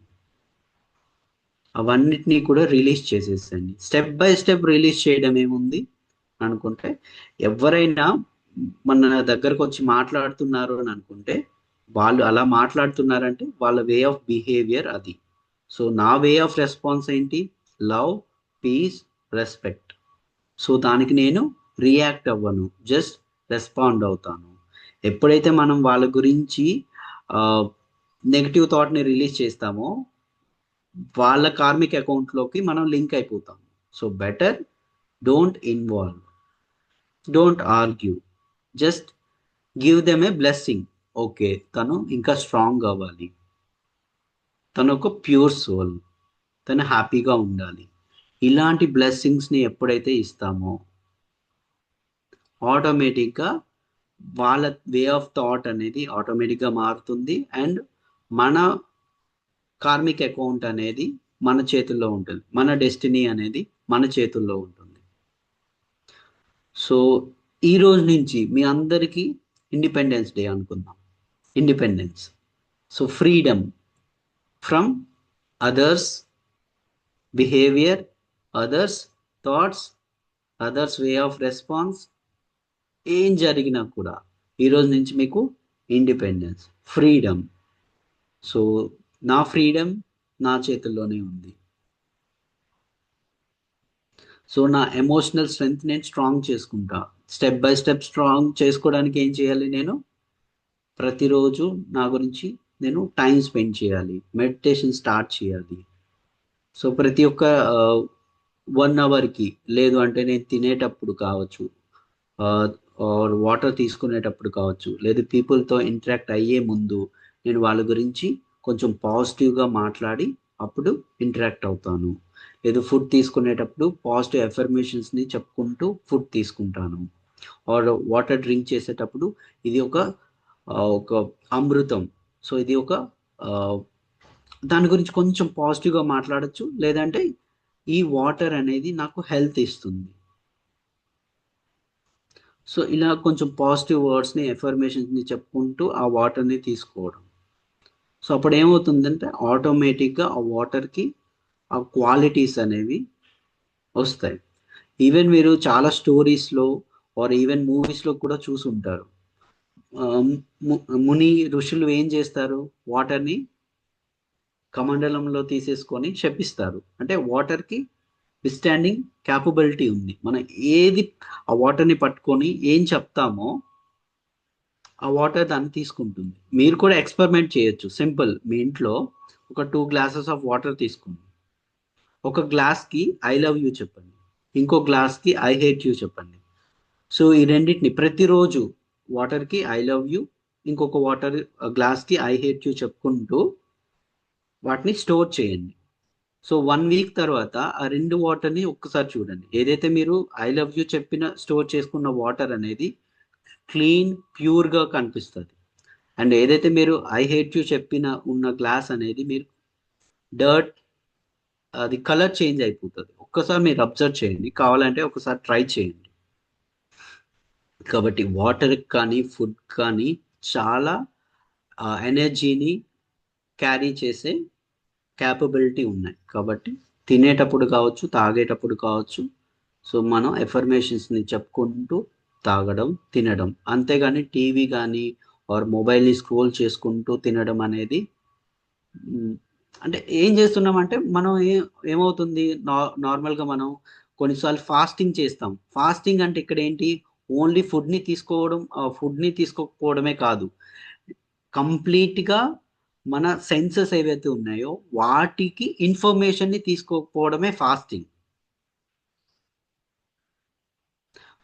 అవన్నిటినీ కూడా రిలీజ్ చేసేసండి. స్టెప్ బై స్టెప్ రిలీజ్ చేయడం ఏముంది, అనుకుంటే, ఎవరైనా మన దగ్గరకు వచ్చి మాట్లాడుతున్నారు అని అనుకుంటే, వాళ్ళు అలా మాట్లాడుతున్నారంటే వాళ్ళ వే ఆఫ్ బిహేవియర్ అది. సో నా వే ఆఫ్ రెస్పాన్స్ ఏంటి? Love, peace, respect. సో దానికి నేను రియాక్ట్ అవ్వను, జస్ట్ రెస్పాండ్ అవుతాను. ఎప్పుడైతే మనం వాళ్ళ గురించి నెగిటివ్ థాట్ని రిలీజ్ చేస్తామో వాళ్ళ కార్మిక్ అకౌంట్లోకి మనం లింక్ అయిపోతాం. So better don't involve, don't argue, just give them a blessing. Okay, తను ఇంకా స్ట్రాంగ్ అవ్వాలి, తను ఒక ప్యూర్ సోల్, తను హ్యాపీగా ఉండాలి. ఇలాంటి బ్లెస్సింగ్స్ని ఎప్పుడైతే ఇస్తామో ఆటోమేటిక్గా వాళ్ళ వే ఆఫ్ థాట్ అనేది ఆటోమేటిక్గా మారుతుంది. అండ్ మన కార్మిక్ అకౌంట్ అనేది మన చేతుల్లో ఉంటుంది, మన డెస్టినీ అనేది మన చేతుల్లో ఉంటుంది. సో ఈ రోజు నుంచి మీ అందరికీ ఇండిపెండెన్స్ డే అనుకుందాం. Independence, so freedom from others behaviour, others thoughts, others way of response. ఏం జరిగినా కూడా ఈరోజు నుంచి మీకు ఇండిపెండెన్స్, ఫ్రీడమ్. సో నా ఫ్రీడమ్ నా చేతుల్లోనే ఉంది. సో నా ఎమోషనల్ స్ట్రెంగ్త్ నేను స్ట్రాంగ్ చేసుకుంటా. స్టెప్ బై స్టెప్ స్ట్రాంగ్ చేసుకోవడానికి ఏం చేయాలి? నేను ప్రతిరోజు నా గురించి నేను టైం స్పెండ్ చేయాలి, మెడిటేషన్ స్టార్ట్ చేయాలి. సో ప్రతి ఒక్క 1 అవర్కి, లేదు అంటే నేను తినేటప్పుడు కావచ్చు, ఆర్ వాటర్ తీసుకునేటప్పుడు కావచ్చు, లేదు పీపుల్తో ఇంటరాక్ట్ అయ్యే ముందు నేను వాళ్ళ గురించి కొంచెం పాజిటివ్గా మాట్లాడి అప్పుడు ఇంటరాక్ట్ అవుతాను. లేదు ఫుడ్ తీసుకునేటప్పుడు పాజిటివ్ ఎఫర్మేషన్స్ని చెప్పుకుంటూ ఫుడ్ తీసుకుంటాను. ఆర్ వాటర్ డ్రింక్ చేసేటప్పుడు ఇది ఒక అమృతం, సో ఇది దాని గురించి కొంచెం పాజిటివ్గా మాట్లాడచ్చు. లేదంటే ఈ వాటర్ అనేది నాకు హెల్త్ ఇస్తుంది. సో ఇలా కొంచెం పాజిటివ్ వర్డ్స్ని ఎఫర్మేషన్స్ని చెప్పుకుంటూ ఆ వాటర్ని తీసుకోవడం. సో అప్పుడు ఏమవుతుందంటే ఆటోమేటిక్గా ఆ వాటర్కి ఆ క్వాలిటీస్ అనేవి వస్తాయి. ఈవెన్ మీరు చాలా స్టోరీస్లో ఆర్ ఈవెన్ మూవీస్లో కూడా చూసుంటారు. ముని ఋషులు ఏం చేస్తారు? వాటర్ని కమండలంలో తీసేసుకొని శపిస్తారు. అంటే వాటర్కి విస్టాండింగ్ క్యాపబిలిటీ ఉంది. మనం ఏది ఆ వాటర్ని పట్టుకొని ఏం చెప్తామో ఆ వాటర్ దాన్ని తీసుకుంటుంది. మీరు కూడా ఎక్స్పెరిమెంట్ చేయొచ్చు. సింపుల్, మీ ఇంట్లో ఒక 2 glasses ఆఫ్ వాటర్ తీసుకోండి. ఒక గ్లాస్కి ఐ లవ్ యూ చెప్పండి, ఇంకో గ్లాస్కి ఐ హేట్ యూ చెప్పండి. సో ఈ రెండింటిని ప్రతిరోజు వాటర్కి ఐ లవ్ యూ, ఇంకొక గ్లాస్కి ఐ హేట్ యూ చెప్పుకుంటూ వాటిని స్టోర్ చేయండి. సో 1 week తర్వాత ఆ 2 వాటర్ని ఒక్కసారి చూడండి. ఏదైతే మీరు ఐ లవ్ యూ చెప్పిన స్టోర్ చేసుకున్న వాటర్ అనేది క్లీన్ ప్యూర్గా కనిపిస్తుంది. అండ్ ఏదైతే మీరు ఐ హేట్ యూ చెప్పిన ఉన్న గ్లాస్ అనేది మీరు డర్ట్, అది కలర్ చేంజ్ అయిపోతుంది. ఒక్కసారి మీరు అబ్జర్వ్ చేయండి, కావాలంటే ఒకసారి ట్రై చేయండి. కాబట్టి వాటర్ కానీ ఫుడ్ కానీ చాలా ఎనర్జీని క్యారీ చేసే క్యాపబిలిటీ ఉన్నాయి. కాబట్టి తినేటప్పుడు కావచ్చు, తాగేటప్పుడు కావచ్చు, సో మనం ఎఫర్మేషన్స్ని చెప్పుకుంటూ తాగడం, తినడం. అంతేగాని టీవీ కానీ ఆర్ మొబైల్ని స్క్రోల్ చేసుకుంటూ తినడం అనేది అంటే ఏం చేస్తున్నామంటే మనం ఏమవుతుంది, నార్మల్గా మనం కొన్నిసార్లు ఫాస్టింగ్ చేస్తాం. ఫాస్టింగ్ అంటే ఇక్కడ ఏంటి? ఓన్లీ ఫుడ్ని తీసుకోకపోవడమే కాదు, కంప్లీట్గా మన సెన్సెస్ ఏవైతే ఉన్నాయో వాటికి ఇన్ఫర్మేషన్ని తీసుకోకపోవడమే ఫాస్టింగ్.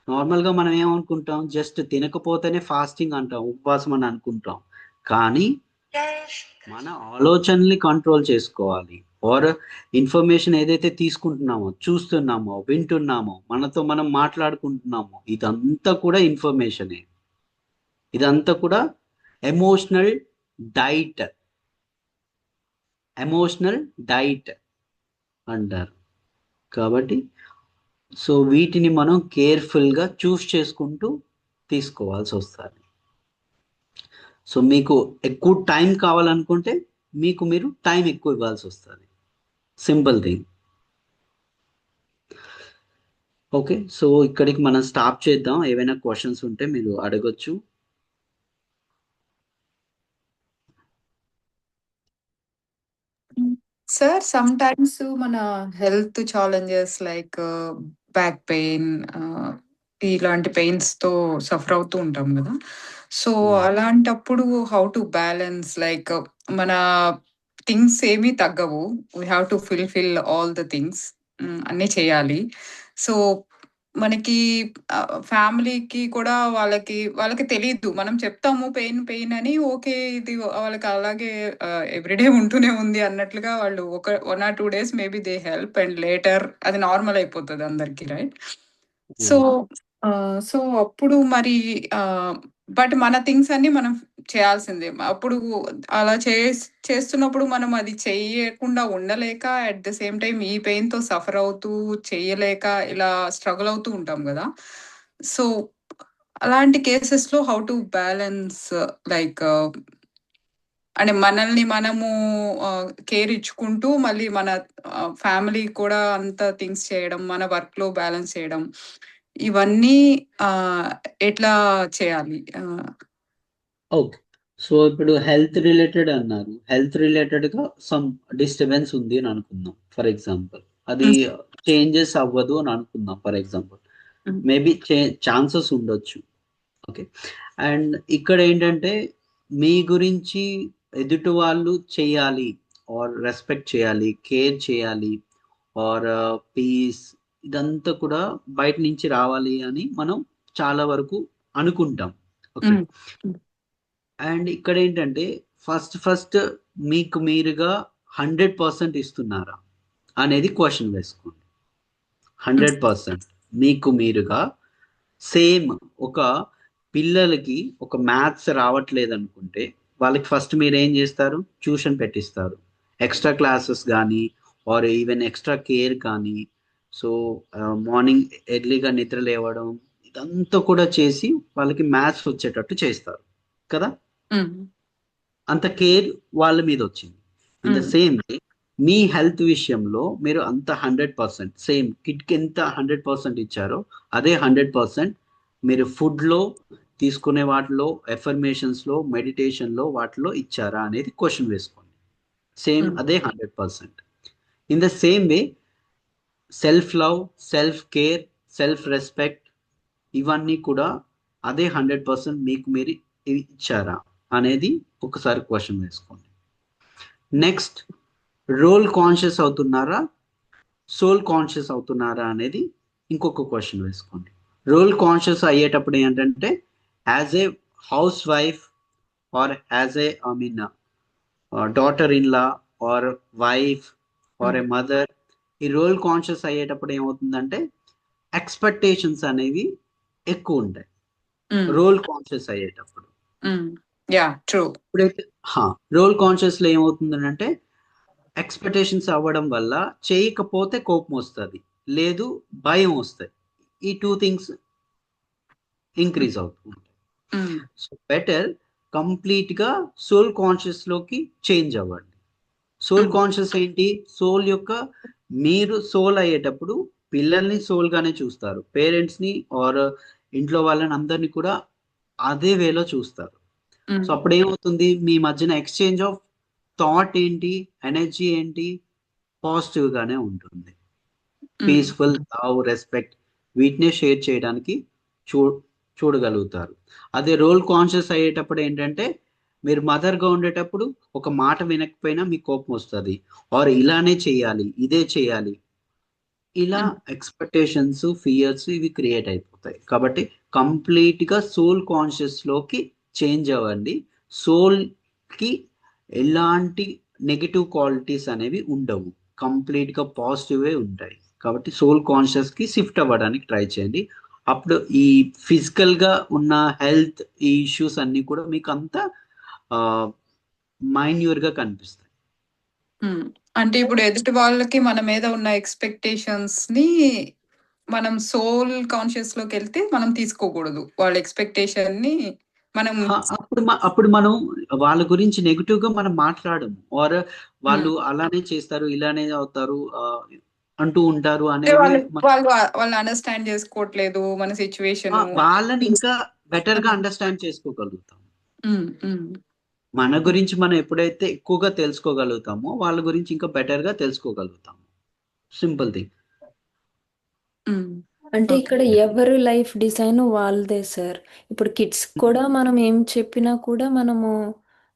నార్మల్గా మనం ఏమనుకుంటాం, జస్ట్ తినకపోతేనే ఫాస్టింగ్ అంటాం, ఉపవాసం అని అనుకుంటాం. కానీ మన ఆలోచనల్ని కంట్రోల్ చేసుకోవాలి. ఆర్ ఇన్ఫర్మేషన్ ఏదైతే తీసుకుంటున్నామో, చూస్తున్నామో, వింటున్నామో, మనతో మనం మాట్లాడుకుంటున్నామో, ఇదంతా కూడా ఇన్ఫర్మేషనే. ఇదంతా కూడా ఎమోషనల్ డైట్, ఎమోషనల్ డైట్ అంటారు. కాబట్టి సో వీటిని మనం కేర్ఫుల్గా చూస్ చేసుకుంటూ తీసుకోవాల్సి వస్తుంది. సో మీకు ఎక్కువ టైం కావాలనుకుంటే మీరు టైం ఎక్కువ ఇవ్వాల్సి వస్తుంది. Simple thing. ఓకే, సో ఇక్కడికి మనం స్టాప్ చేద్దాం. ఏవైనా క్వశ్చన్స్ ఉంటే మీరు అడగొచ్చు. సార్ సమ్ టైమ్స్ మన health challenges like back pain ఇలాంటి పెయిన్స్ తో సఫర్ అవుతూ ఉంటాం కదా. సో అలాంటప్పుడు హౌ టు బ్యాలెన్స్ లైక్ మన థింగ్స్ ఏమీ తగ్గవు, we have to fill all the things, అన్నీ చేయాలి. సో మనకి ఫ్యామిలీకి కూడా వాళ్ళకి తెలీదు, మనం చెప్తాము పెయిన్ పెయిన్ అని, ఓకే ఇది వాళ్ళకి అలాగే ఎవ్రీడే ఉంటూనే ఉంది అన్నట్లుగా వాళ్ళు ఒక 1 or 2 days maybe they help and later అది నార్మల్ అయిపోతుంది అందరికి, రైట్? సో సో అప్పుడు మరి బట్ మన థింగ్స్ అన్ని మనం చేయాల్సిందే. అప్పుడు అలా చేస్తున్నప్పుడు మనం అది చెయ్యకుండా ఉండలేక అట్ ద సేమ్ టైం ఈ పెయిన్ తో సఫర్ అవుతూ చెయ్యలేక ఇలా స్ట్రగుల్ అవుతూ ఉంటాం కదా. సో అలాంటి కేసెస్ లో హౌ టు బ్యాలెన్స్ లైక్ అంటే మనల్ని మనము కేర్ ఇచ్చుకుంటూ మళ్ళీ మన ఫ్యామిలీ కూడా అంత థింగ్స్ చేయడం, మన వర్క్ లో బ్యాలెన్స్ చేయడం, ఇవన్నీ ఎట్లా చేయాలి? ఓకే, సో ఇప్పుడు హెల్త్ రిలేటెడ్ అన్నారు. హెల్త్ రిలేటెడ్ గా సమ్ డిస్టర్బెన్స్ ఉంది అని అనుకుందాం. ఫర్ ఎగ్జాంపుల్ అది చేంజెస్ అవ్వదు అని అనుకుందాం. ఫర్ ఎగ్జాంపుల్ మేబీ ఛాన్సెస్ ఉండొచ్చు. ఓకే, అండ్ ఇక్కడ ఏంటంటే మీ గురించి ఎదుటి వాళ్ళు చేయాలి, ఆర్ రెస్పెక్ట్ చేయాలి, కేర్ చేయాలి, ఆర్ పీస్, ఇదంతా కూడా బయట నుంచి రావాలి అని మనం చాలా వరకు అనుకుంటాం. ఓకే, అండ్ ఇక్కడ ఏంటంటే ఫస్ట్ మీకు మీరుగా 100% ఇస్తున్నారా అనేది క్వశ్చన్ వేసుకోండి. 100% మీకు మీరుగా సేమ్ ఒక పిల్లలకి ఒక మ్యాథ్స్ రావట్లేదు అనుకుంటే వాళ్ళకి ఫస్ట్ మీరు ఏం చేస్తారు? ట్యూషన్ పెట్టిస్తారు, ఎక్స్ట్రా క్లాసెస్ కానీ, ఆర్ ఈవెన్ ఎక్స్ట్రా కేర్ కానీ. సో మార్నింగ్ ఎర్లీగా నిద్ర లేవడం, ఇదంతా కూడా చేసి వాళ్ళకి మ్యాథ్స్ వచ్చేటట్టు చేస్తారు కదా. అంత కేర్ వాళ్ళ మీద వచ్చింది. In the same way me health విషయంలో మీరు అంత 100% సేమ్ కిడ్కి ఎంత 100% ఇచ్చారో అదే 100% మీరు ఫుడ్లో తీసుకునే వాటిలో, ఎఫర్మేషన్స్లో, మెడిటేషన్లో, వాటిలో ఇచ్చారా అనేది క్వశ్చన్ వేసుకోండి. సేమ్ అదే 100%. In the same way self love, self care, self respect, ఇవన్నీ కూడా అదే 100% మీకు మీరు ఇచ్చారా అనేది ఒకసారి క్వశ్చన్ వేసుకోండి. నెక్స్ట్, రోల్ కాన్షియస్ అవుతున్నారా, సోల్ కాన్షియస్ అవుతున్నారా అనేది ఇంకొక క్వశ్చన్ వేసుకోండి. రోల్ కాన్షియస్ అయ్యేటప్పుడు ఏంటంటే as a house wife or as a daughter in law or wife or A mother, ఈ రోల్ కాన్షియస్ అయ్యేటప్పుడు ఏమవుతుందంటే ఎక్స్పెక్టేషన్స్ అనేవి ఎక్కువ ఉంటాయి రోల్ కాన్షియస్ అయ్యేటప్పుడు. ఇప్పుడైతే రోల్ కాన్షియస్ లో ఏమవుతుందంటే ఎక్స్పెక్టేషన్స్ అవ్వడం వల్ల చేయకపోతే కోపం వస్తుంది, లేదు భయం వస్తుంది. ఈ 2 థింగ్స్ ఇంక్రీజ్ అవుతుంది. సో బెటర్ కంప్లీట్ గా సోల్ కాన్షియస్ లోకి చేంజ్ అవ్వండి. సోల్ కాన్షియస్ ఏంటి? సోల్ యొక్క మీరు సోల్ అయ్యేటప్పుడు పిల్లల్ని సోల్ గానే చూస్తారు, పేరెంట్స్ ని ఆర్ ఇంట్లో వాళ్ళని అందరినీ కూడా అదే వేలో చూస్తారు. సో అప్పుడు ఏమవుతుంది, మీ మధ్యన ఎక్స్చేంజ్ ఆఫ్ థాట్ ఏంటి, ఎనర్జీ ఏంటి, పాజిటివ్ గానే ఉంటుంది. పీస్ఫుల్, లవ్, రెస్పెక్ట్, వీటినే షేర్ చేయడానికి చూడగలుగుతారు. అదే రోల్ కాన్షియస్ అయ్యేటప్పుడు ఏంటంటే మీరు మదర్గా ఉండేటప్పుడు ఒక మాట వినకపోయినా మీకు కోపం వస్తుంది, ఆర్ ఇలానే చేయాలి, ఇదే చేయాలి, ఇలా ఎక్స్పెక్టేషన్స్, ఫియర్స్ ఇవి క్రియేట్ అయిపోతాయి. కాబట్టి కంప్లీట్ గా సోల్ కాన్షియస్ లోకి చేంజ్ అవ్వండి. సోల్ కి ఎలాంటి నెగిటివ్ క్వాలిటీస్ అనేవి ఉండవు, కంప్లీట్ గా పాజిటివే ఉంటాయి. కాబట్టి సోల్ కాన్షియస్ కి షిఫ్ట్ అవ్వడానికి ట్రై చేయండి. అప్పుడు ఈ ఫిజికల్ గా ఉన్న హెల్త్ ఈ ఇష్యూస్ అన్ని కూడా మీకు అంతా మైన్యూర్ గా కనిపిస్తాయి. అంటే ఇప్పుడు ఎదుటి వాళ్ళకి మన మీద ఉన్న ఎక్స్పెక్టేషన్స్ ని మనం సోల్ కాన్షియస్ లోకి వెళ్తే మనం తీసుకోకూడదు, వాళ్ళ ఎక్స్పెక్టేషన్ ని మనం అప్పుడు మనం వాళ్ళ గురించి నెగిటివ్ గా మనం మాట్లాడము, ఆర్ వాళ్ళు అలానే చేస్తారు, ఇలానే అవుతారు, అంటూ ఉంటారు అంటే అనేవి వాళ్ళు అండర్స్టాండ్ చేసుకోవట్లేదు మన సిచ్యువేషన్. వాళ్ళని ఇంకా బెటర్ గా అండర్స్టాండ్ చేసుకోగలుగుతాం. మన Hmm. గురించి మనం ఎప్పుడైతే ఎక్కువగా తెలుసుకోగలుగుతామో వాళ్ళ గురించి ఇంకా బెటర్ గా తెలుసుకోగలుగుతాము. Simple thing. అంటే ఓకే. ఇక్కడ ఎవరి లైఫ్ డిజైన్ వాళ్ళదే సార్. ఇప్పుడు కిడ్స్ కూడా మనం ఏం చెప్పినా కూడా మనము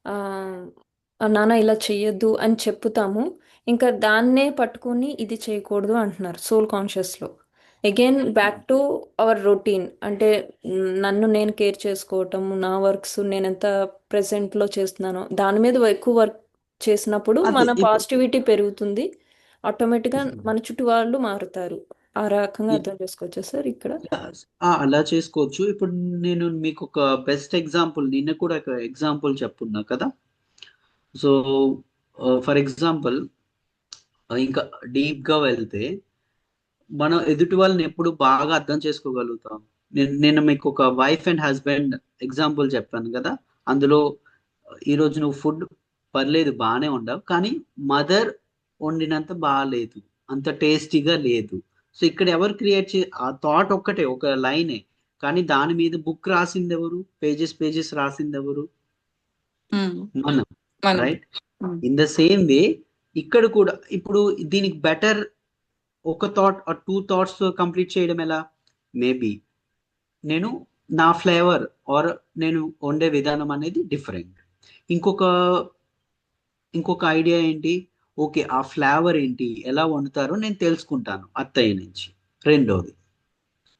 ఆ, నాన్న ఇలా చెయ్యొద్దు అని చెప్పుతాము. ఇంకా దాన్నే పట్టుకొని ఇది చేయకూడదు అంటున్నారు సోల్ కాన్షియస్లో. Again back to our routine. అంటే నన్ను నేను కేర్ చేసుకోవటం, నా వర్క్స్ నేను ఎంత ప్రెసెంట్లో చేస్తున్నానో దాని మీద ఎక్కువ వర్క్ చేసినప్పుడు అదే మన ఇప్పుడు పాజిటివిటీ పెరుగుతుంది. ఆటోమేటిక్గా మన చుట్టూ వాళ్ళు మారుతారు. ఆ రకంగా అర్థం చేసుకోవచ్చా సార్ ఇక్కడ? అలా చేసుకోవచ్చు. ఇప్పుడు నేను మీకు ఒక బెస్ట్ ఎగ్జాంపుల్ నిన్న కూడా ఒక ఎగ్జాంపుల్ చెప్పున్నా కదా. సో ఫర్ ఎగ్జాంపుల్ ఇంకా డీప్ గా వెళ్తే మనం ఎదుటి వాళ్ళని ఎప్పుడు బాగా అర్థం చేసుకోగలుగుతాం. నేను మీకు ఒక వైఫ్ అండ్ హస్బెండ్ ఎగ్జాంపుల్ చెప్పాను కదా. అందులో ఈరోజు నువ్వు ఫుడ్ పర్లేదు బాగానే ఉండవు, కానీ మదర్ వండినంత బాగాలేదు, అంత టేస్టీగా లేదు. సో ఇక్కడ ఎవరు క్రియేట్ ఆ థాట్ ఒక్కటే, ఒక లైనే, కానీ దాని మీద బుక్ రాసింది ఎవరు, పేజెస్ పేజెస్ రాసింది ఎవరు? మనం. మనం. రైట్. ఇన్ ద సేమ్ వే ఇక్కడ కూడా ఇప్పుడు దీనికి బెటర్ ఒక థాట్ టూ థాట్స్ కంప్లీట్ చేయడం ఎలా? మేబీ నేను నా ఫ్లేవర్ ఆర్ నేను వండే విధానం అనేది డిఫరెంట్. ఇంకొక ఇంకొక ఐడియా ఏంటి? ఓకే, ఆ ఫ్లేవర్ ఏంటి, ఎలా వండుతారో నేను తెలుసుకుంటాను అత్తయ్య నుంచి. రెండోది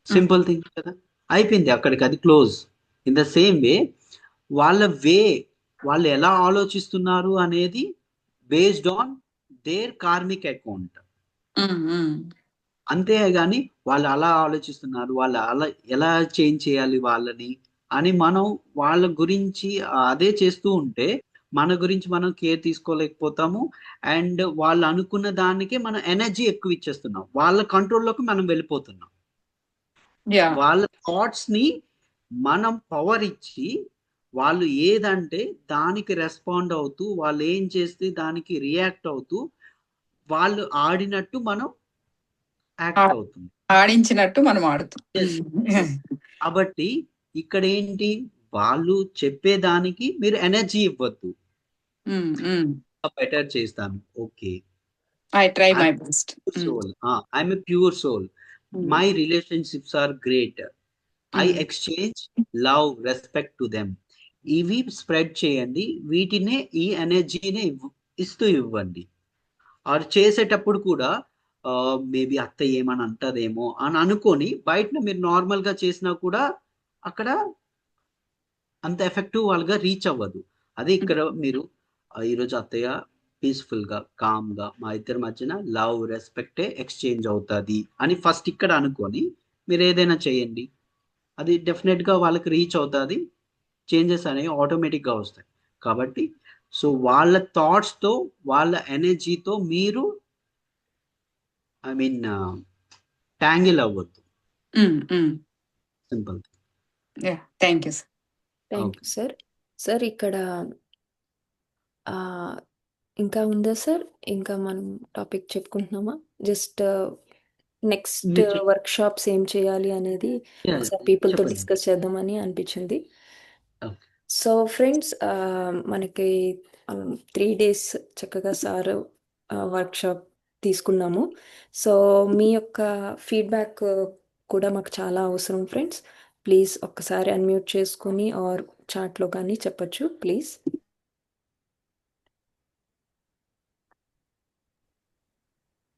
సింపుల్ థింగ్ కదా, అయిపోయింది అక్కడికి, అది క్లోజ్. ఇన్ ద సేమ్ వే వాళ్ళ వే, వాళ్ళు ఎలా ఆలోచిస్తున్నారు అనేది based on their karmic account. అంతేగాని వాళ్ళు అలా ఆలోచిస్తున్నారు, వాళ్ళు అలా ఎలా చేంజ్ చేయాలి వాళ్ళని అని మనం వాళ్ళ గురించి అదే చేస్తూ ఉంటే మన గురించి మనం కేర్ తీసుకోలేకపోతాము. అండ్ వాళ్ళు అనుకున్న దానికే మనం ఎనర్జీ ఎక్కువ ఇచ్చేస్తున్నాం, వాళ్ళ కంట్రోల్లోకి మనం వెళ్ళిపోతున్నాం. వాళ్ళ థాట్స్ ని మనం పవర్ ఇచ్చి వాళ్ళు ఏదంటే దానికి రెస్పాండ్ అవుతూ, వాళ్ళు ఏం చేస్తే దానికి రియాక్ట్ అవుతూ, వాళ్ళు ఆడినట్టు మనం యాక్ట్ అవుతుంది. ఆడించినట్టు మనం ఆడుతాం. కాబట్టి ఇక్కడ ఏంటి, వాళ్ళు చెప్పేదానికి మీరు ఎనర్జీ ఇవ్వద్దు. బెటర్ చేస్తాను, okay, I try my best. Soul, I'm a pure soul, my relationships are great, I exchange love, respect to them. ఇవి స్ప్రెడ్ చేయండి, వీటినే ఈ ఎనర్జీని ఇస్తూ ఇవ్వండి. ఆర్ చేసేటప్పుడు కూడా మేబీ అత్త ఏమని అంటదేమో అని అనుకొని బయట మీరు నార్మల్ గా చేసినా కూడా అక్కడ అంత ఎఫెక్టివ్ వాళ్ళగా రీచ్ అవ్వదు. అదే ఇక్కడ మీరు ఈరోజు అత్తయ్య పీస్ఫుల్ గా కామ్ గా మా ఇద్దరి మధ్యన లవ్ రెస్పెక్టే ఎక్స్చేంజ్ అవుతుంది అని ఫస్ట్ ఇక్కడ అనుకొని మీరు ఏదైనా చేయండి, అది డెఫినెట్ గా వాళ్ళకి రీచ్ అవుతుంది. చేంజెస్ అనేవి ఆటోమేటిక్ గా వస్తాయి. కాబట్టి సో వాళ్ళ థాట్స్ తో వాళ్ళ ఎనర్జీతో మీరు ఐ మీన్ ట్యాంగిల్ అవ్వద్దు. Simple. Thank you sir. Thank you sir. Sir ఇక్కడ ఆ, ఇంకా ఉందా సార్? ఇంకా మనం టాపిక్ చెప్పుకుంటున్నామా? జస్ట్ నెక్స్ట్ వర్క్ షాప్స్ ఏం చేయాలి అనేది ఒకసారి పీపుల్తో డిస్కస్ చేద్దామని అనిపించింది. సో ఫ్రెండ్స్, మనకి 3 days చక్కగా సార్ వర్క్షాప్ తీసుకున్నాము. సో మీ యొక్క ఫీడ్బ్యాక్ కూడా మాకు చాలా అవసరం ఫ్రెండ్స్. ప్లీజ్ ఒక్కసారి అన్మ్యూట్ చేసుకొని ఆర్ చాట్లో కానీ చెప్పచ్చు ప్లీజ్.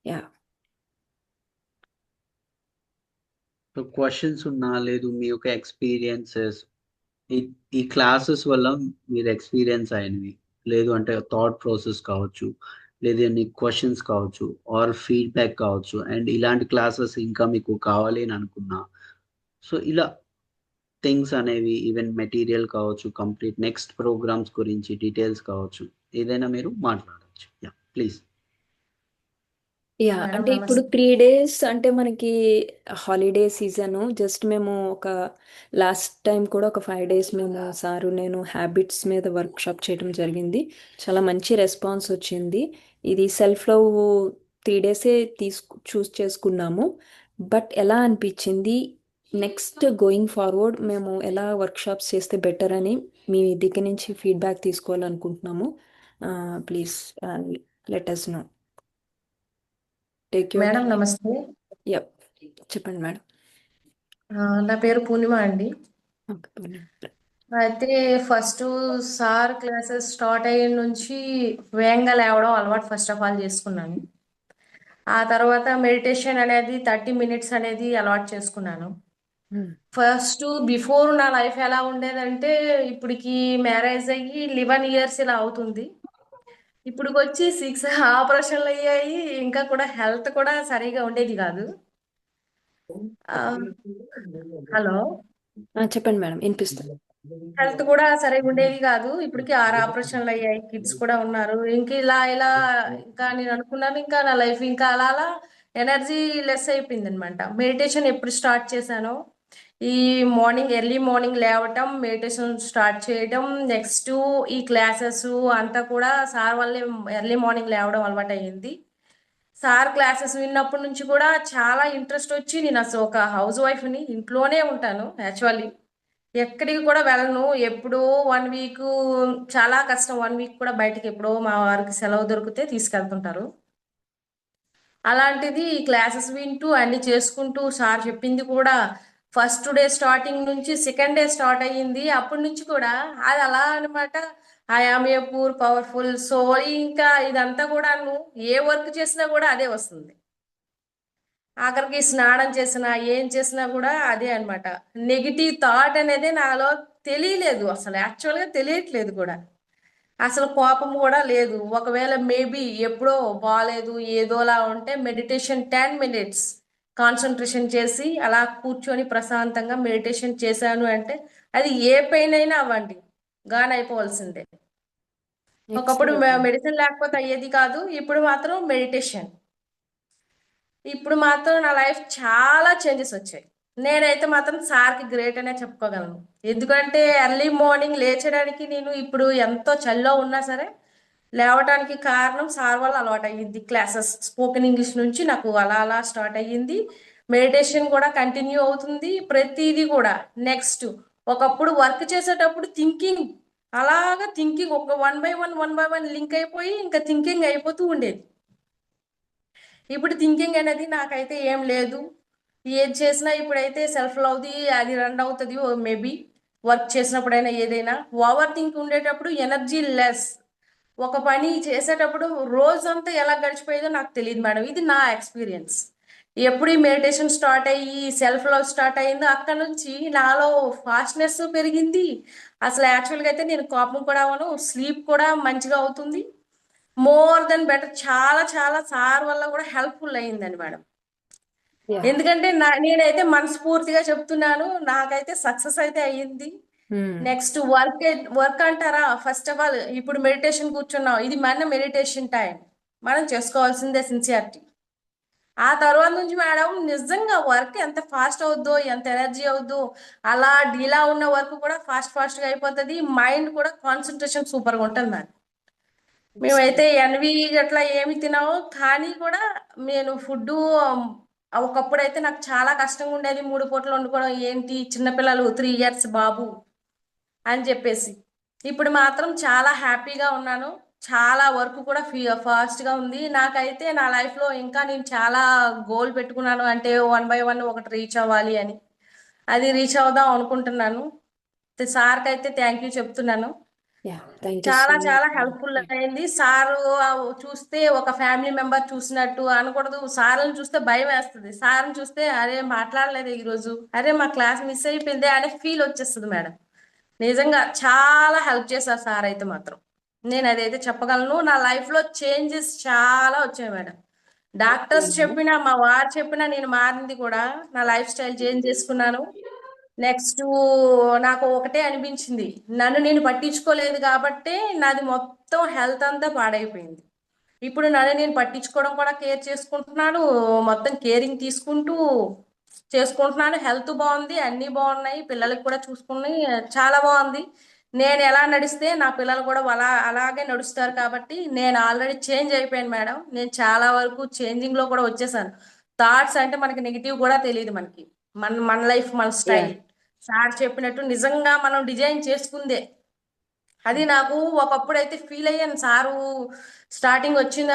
యా, క్వశ్చన్స్ ఉన్నా, లేదు మీ యొక్క ఎక్స్పీరియన్సెస్ ఈ క్లాసెస్ వల్ల మీరు ఎక్స్పీరియన్స్ అయినవి, లేదు అంటే థాట్ ప్రాసెస్ కావచ్చు, లేదంటే క్వశ్చన్స్ కావచ్చు, ఆర్ ఫీడ్బ్యాక్ కావచ్చు, అండ్ ఇలాంటి క్లాసెస్ ఇంకా మీకు కావాలి అని అనుకున్నా, సో ఇలా థింగ్స్ అనేవి, ఈవెన్ మెటీరియల్ కావచ్చు, కంప్లీట్ నెక్స్ట్ ప్రోగ్రామ్స్ గురించి డీటెయిల్స్ కావచ్చు, ఏదైనా మీరు మాట్లాడవచ్చు. Yeah please. యా, మేడం అంటే ఇప్పుడు నమస్తే. 3 days అంటే మనకి హాలిడే సీజను. జస్ట్ మేము ఒక లాస్ట్ టైం కూడా ఒక 5 days మేము సారు నేను హ్యాబిట్స్ మీద వర్క్ షాప్ చేయడం జరిగింది. చాలా మంచి రెస్పాన్స్ వచ్చింది. ఇది సెల్ఫ్ లవ్ 3 డేసే చూస్ చేసుకున్నాము. బట్ ఎలా అనిపించింది, నెక్స్ట్ గోయింగ్ ఫార్వర్డ్ మేము ఎలా వర్క్షాప్స్ చేస్తే బెటర్ అని మీ దగ్గర నుంచి ఫీడ్బ్యాక్ తీసుకోవాలనుకుంటున్నాము. Please let us know. Take your madam time. నమస్తే. యప్, చెప్పండి మేడం. నా పేరు పూర్ణిమ అండి. ఓకే, పోనీ. అయితే ఫస్ట్ సార్ క్లాసెస్ స్టార్ట్ అయిన నుంచి వేగంగా లేవడం అలవాటు ఫస్ట్ ఆఫ్ ఆల్ చేసుకున్నాను. ఆ తర్వాత మెడిటేషన్ అనేది 30 మినిట్స్ అనేది అలవాటు చేసుకున్నాను. ఫస్ట్ బిఫోర్ నా లైఫ్ ఎలా ఉండేదంటే, ఇప్పటికి మ్యారేజ్ అయ్యి 11 ఇయర్స్ ఇలా అవుతుంది. ఇప్పటికి వచ్చి 6 ఆపరేషన్లు అయ్యాయి. ఇంకా కూడా హెల్త్ కూడా సరిగా ఉండేది కాదు. ఆ, హలో, చెప్పండి మేడం, వినిపిస్తుంది. హెల్త్ కూడా సరిగా ఉండేది కాదు. ఇప్పటికి 6 ఆపరేషన్లు అయ్యాయి. కిడ్స్ కూడా ఉన్నారు. ఇంక ఇలా ఇలా ఇంకా నేను అనుకున్నాను, ఇంకా నా లైఫ్ ఇంకా అలా అలా ఎనర్జీ లెస్ అయిపోయింది అనమాట. మెడిటేషన్ ఎప్పుడు స్టార్ట్ చేశానో, ఈ ఎర్లీ మార్నింగ్ లేవటం, మెడిటేషన్ స్టార్ట్ చేయడం, నెక్స్ట్ ఈ క్లాసెస్ అంతా కూడా సార్ వల్లే ఎర్లీ మార్నింగ్ లేవడం అలవాటు అయ్యింది. సార్ క్లాసెస్ విన్నప్పటి నుంచి కూడా చాలా ఇంట్రెస్ట్ వచ్చి, నేను అసలు ఒక హౌస్ వైఫ్ని, ఇంట్లోనే ఉంటాను యాక్చువల్లీ. ఎక్కడికి కూడా వెళ్ళను. ఎప్పుడో 1 వీక్, చాలా కష్టం 1 వీక్ కూడా బయటకి ఎప్పుడో మా వారికి సెలవు దొరికితే తీసుకెళ్తుంటారు. అలాంటిది క్లాసెస్ వింటూ అన్ని చేసుకుంటూ, సార్ చెప్పింది కూడా ఫస్ట్ డే స్టార్టింగ్ నుంచి సెకండ్ డే స్టార్ట్ అయ్యింది. అప్పటి నుంచి కూడా అది అలా అనమాట. I am a pure powerful soul. ఇంకా ఇదంతా కూడాను ఏ వర్క్ చేసినా కూడా అదే వస్తుంది. ఆఖరికి స్నానం చేసినా ఏం చేసినా కూడా అదే అన్నమాట. నెగిటివ్ థాట్ అనేది నాలో తెలియలేదు, అసలు యాక్చువల్గా తెలియట్లేదు కూడా. అసలు కోపం కూడా లేదు. ఒకవేళ మేబీ ఎప్పుడో బాగాలేదు ఏదోలా ఉంటే మెడిటేషన్ 10 మినిట్స్ కాన్సన్ట్రేషన్ చేసి అలా కూర్చొని ప్రశాంతంగా మెడిటేషన్ చేశాను అంటే అది ఏ పెయిన్ అయినా అవ్వండి, గాన్ అయిపోవాల్సిందే. ఒకప్పుడు ఎక్సలెంట్. మెడిసిన్ లేకపోతే అయ్యేది కాదు. ఇప్పుడు మాత్రం మెడిటేషన్. ఇప్పుడు మాత్రం నా లైఫ్ చాలా చేంజెస్ వచ్చాయి. నేనైతే మాత్రం సార్కి గ్రేట్ అనే చెప్పుకోగలను. ఎందుకంటే ఎర్లీ మార్నింగ్ లేచడానికి నేను ఇప్పుడు ఎంతో చలిలో ఉన్నా సరే లేవటానికి కారణం సార్ వల్ల అలవాటు అయ్యింది. క్లాసెస్ స్పోకెన్ ఇంగ్లీష్ నుంచి నాకు అలా అలా స్టార్ట్ అయ్యింది. మెడిటేషన్ కూడా కంటిన్యూ అవుతుంది. ప్రతిదీ కూడా నెక్స్ట్ ఒకప్పుడు వర్క్ చేసేటప్పుడు థింకింగ్, అలాగా థింకింగ్ ఒక 1 బై 1 లింక్ అయిపోయి ఇంకా థింకింగ్ అయిపోతూ ఉండేది. ఇప్పుడు థింకింగ్ అనేది నాకైతే ఏం లేదు. ఏది చేసినా ఇప్పుడైతే సెల్ఫ్ లవ్ది అది రన్ అవుతుంది. మేబీ వర్క్ చేసినప్పుడైనా ఏదైనా ఓవర్ థింక్ ఉండేటప్పుడు ఎనర్జీ లెస్. ఒక పని చేసేటప్పుడు రోజంతా ఎలా గడిచిపోయేదో నాకు తెలియదు మేడం. ఇది నా ఎక్స్పీరియన్స్. ఎప్పుడు ఈ మెడిటేషన్ స్టార్ట్ అయ్యి సెల్ఫ్ లవ్ స్టార్ట్ అయ్యిందో అక్కడ నుంచి నాలో ఫాస్ట్నెస్ పెరిగింది. అసలు యాక్చువల్గా అయితే నేను కోపం కూడా అవను, స్లీప్ కూడా మంచిగా అవుతుంది. మోర్ దెన్ బెటర్, చాలా చాలా సార్ వల్ల కూడా హెల్ప్ఫుల్ అయ్యిందండి మేడం. Yeah. ఎందుకంటే నేనైతే మనస్ఫూర్తిగా చెప్తున్నాను, నాకైతే సక్సెస్ అయితే అయ్యింది. నెక్స్ట్ వర్క్ అంటారా, ఫస్ట్ ఆఫ్ ఆల్ ఇప్పుడు మెడిటేషన్ కూర్చున్నాం, ఇది మన మెడిటేషన్ టైం, మనం చేసుకోవాల్సిందే సిన్సియారిటీ. ఆ తర్వాత నుంచి మేడం నిజంగా వర్క్ ఎంత ఫాస్ట్ అవుద్దో, ఎంత ఎనర్జీ అవుద్దో, అలా డీలా ఉన్న వర్క్ కూడా ఫాస్ట్గా అయిపోతుంది. మైండ్ కూడా కాన్సన్ట్రేషన్ సూపర్గా ఉంటుంది మేడం. మేమైతే ఎన్వి అట్లా ఏమి తినాము, కానీ కూడా నేను ఫుడ్ ఒకప్పుడు అయితే నాకు చాలా కష్టంగా ఉండేది. 3 పూటలు వండుకోవడం ఏంటి, చిన్నపిల్లలు 3 ఇయర్స్ బాబు అని చెప్పేసి. ఇప్పుడు మాత్రం చాలా హ్యాపీగా ఉన్నాను. చాలా వర్క్ కూడా ఫాస్ట్గా ఉంది. నాకైతే నా లైఫ్లో ఇంకా నేను చాలా గోల్ పెట్టుకున్నాను, అంటే 1 బై 1 ఒకటి రీచ్ అవ్వాలి అని. అది రీచ్ అవుదాం అనుకుంటున్నాను. సార్కి అయితే థ్యాంక్ యూ చెప్తున్నాను. Yeah, thank you so చాలా much. చాలా హెల్ప్ఫుల్ అయింది. సారు చూస్తే ఒక ఫ్యామిలీ మెంబర్ చూసినట్టు అనకూడదు. సార్ని చూస్తే భయం వేస్తుంది. సార్ని చూస్తే అరే మాట్లాడలేదు ఈరోజు, అరే మా క్లాస్ మిస్ అయిపోయింది అనే ఫీల్ వచ్చేస్తుంది మేడం. నిజంగా చాలా హెల్ప్ చేశారు సార్ అయితే మాత్రం. నేను అదైతే చెప్పగలను. నా లైఫ్లో చేంజెస్ చాలా వచ్చాయి మేడం. డాక్టర్స్ చెప్పినా, మా వారు చెప్పినా నేను మారింది కూడా. నా లైఫ్ స్టైల్ చేంజ్ చేసుకున్నాను. నెక్స్ట్ నాకు ఒకటే అనిపించింది, నన్ను నేను పట్టించుకోలేదు కాబట్టే నాది మొత్తం హెల్త్ అంతా పాడైపోయింది. ఇప్పుడు నన్ను నేను పట్టించుకోవడం కూడా కేర్ చేసుకుంటున్నాను. మొత్తం కేరింగ్ తీసుకుంటూ చేసుకుంటున్నాను. హెల్త్ బాగుంది, అన్నీ బాగున్నాయి. పిల్లలకి కూడా చూసుకుని చాలా బాగుంది. నేను ఎలా నడిస్తే నా పిల్లలు కూడా అలాగే నడుస్తారు కాబట్టి నేను ఆల్రెడీ చేంజ్ అయిపోయాను మేడం. నేను చాలా వరకు చేంజింగ్ లో కూడా వచ్చేసాను. థాట్స్ అంటే మనకి నెగిటివ్ కూడా తెలియదు మనకి. మన లైఫ్ మన యా స్టైల్. సార్ చెప్పినట్టు నిజంగా మనం డిజైన్ చేసుకుందే. అది నాకు ఒకప్పుడు అయితే ఫీల్ అయ్యాను. సారు స్టార్టింగ్ వచ్చిన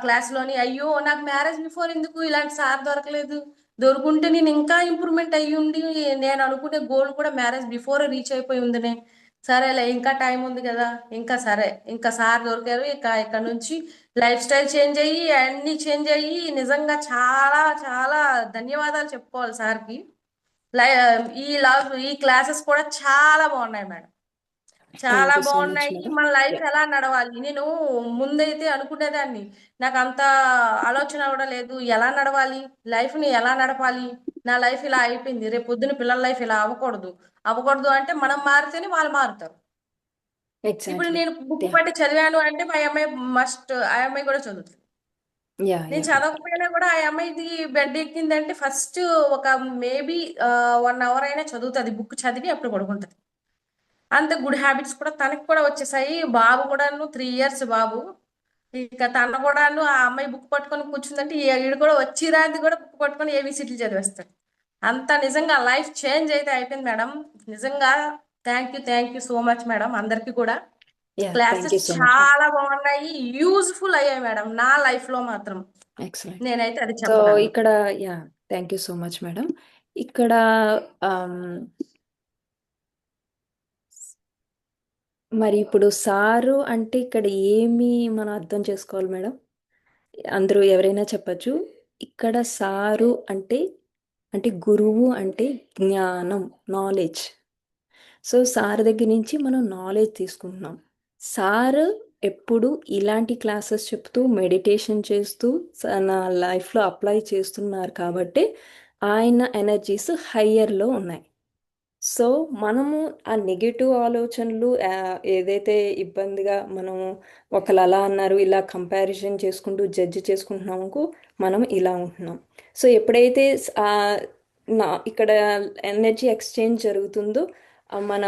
క్లాస్లోని అయ్యో నాకు మ్యారేజ్ బిఫోర్ ఎందుకు ఇలాంటి సార్ దొరకలేదు, దొరుకుంటే నేను ఇంకా ఇంప్రూవ్మెంట్ అయ్యి ఉండి నేను అనుకునే గోల్ కూడా మ్యారేజ్ బిఫోర్ రీచ్ అయిపోయి ఉందినే. సరేలే ఇంకా టైం ఉంది కదా, ఇంకా సరే ఇంకా సార్ దొరికారు. ఇక ఇక్కడ నుంచి లైఫ్ స్టైల్ చేంజ్ అయ్యి అన్ని చేంజ్ అయ్యి నిజంగా చాలా చాలా ధన్యవాదాలు చెప్పుకోవాలి సార్కి. ఈ క్లాసెస్ కూడా చాలా బాగున్నాయి మేడం. థ్యాంక్ చాలా యూ సో మచ్ బాగున్నాయి. మేడం. మన లైఫ్ యా ఎలా నడవాలి, నేను ముందైతే అనుకునేదాన్ని. నాకు అంత ఆలోచన కూడా లేదు. ఎలా నడవాలి, లైఫ్ ని ఎలా నడపాలి, నా లైఫ్ ఇలా అయిపోయింది, రేపు పొద్దున పిల్లల లైఫ్ ఇలా అవ్వకూడదు. అవ్వకూడదు అంటే మనం మారితేనే వాళ్ళు మారుతారు. ఇప్పుడు ఎగ్జాక్ట్లీ. నేను బుక్ యా పట్టి చదివాను అంటే మా అమ్మాయి ఆ అమ్మాయి కూడా చదువుతుంది. యా నేను యా చదవకపోయినా కూడా ఆ అమ్మాయిది బెడ్ ఎక్కిందంటే ఫస్ట్ ఒక మేబీ 1 అవర్ అయినా చదువుతుంది. బుక్ చదివి అప్పుడు పడుకుంటది. అంత గుడ్ హ్యాబిట్స్ కూడా తనకి కూడా వచ్చేసాయి. బాబు కూడాను 3 ఇయర్స్ బాబు. ఇక తన కూడాను ఆ అమ్మాయి బుక్ పట్టుకొని కూర్చుందంటే ఈడు కూడా వచ్చి రాంది కూడా బుక్ పట్టుకొని ఏబిసిడ్లు చదివేస్తాడు. అంత నిజంగా లైఫ్ చేంజ్ అయితే అయిపోయింది మేడం. నిజంగా thank you so much madam అందరికి కూడా. Yeah thank classes you so much madam. చాలా బాగున్నాయి, యూజ్ఫుల్ అయ్యాయి మేడం నా లైఫ్ లో మాత్రం. ఎక్సలెంట్. నేనైతే అది సో చెప్పగలను. ఇక్కడ yeah thank you so much madam. ఇక్కడ ఆమ్, మరి ఇప్పుడు సారు అంటే ఇక్కడ ఏమి మనం అర్థం చేసుకోవాలి మేడం? అందరూ ఎవరైనా చెప్పచ్చు. ఇక్కడ సారు అంటే అంటే గురువు అంటే జ్ఞానం, నాలెడ్జ్. సో సార్ దగ్గర నుంచి మనం నాలెడ్జ్ తీసుకుంటున్నాం. సార్ ఎప్పుడు ఇలాంటి క్లాసెస్ చెప్తూ మెడిటేషన్ చేస్తూ నా లైఫ్లో అప్లై చేస్తున్నారు కాబట్టి ఆయన ఎనర్జీస్ హయ్యర్లో ఉన్నాయి. సో మనము ఆ నెగిటివ్ ఆలోచనలు ఏదైతే ఇబ్బందిగా మనము ఒకరు అలా అన్నారు ఇలా కంపారిజన్ చేసుకుంటూ జడ్జి చేసుకుంటున్నామో మనం ఇలా ఉంటున్నాం. సో ఎప్పుడైతే ఇక్కడ ఎనర్జీ ఎక్స్చేంజ్ జరుగుతుందో మన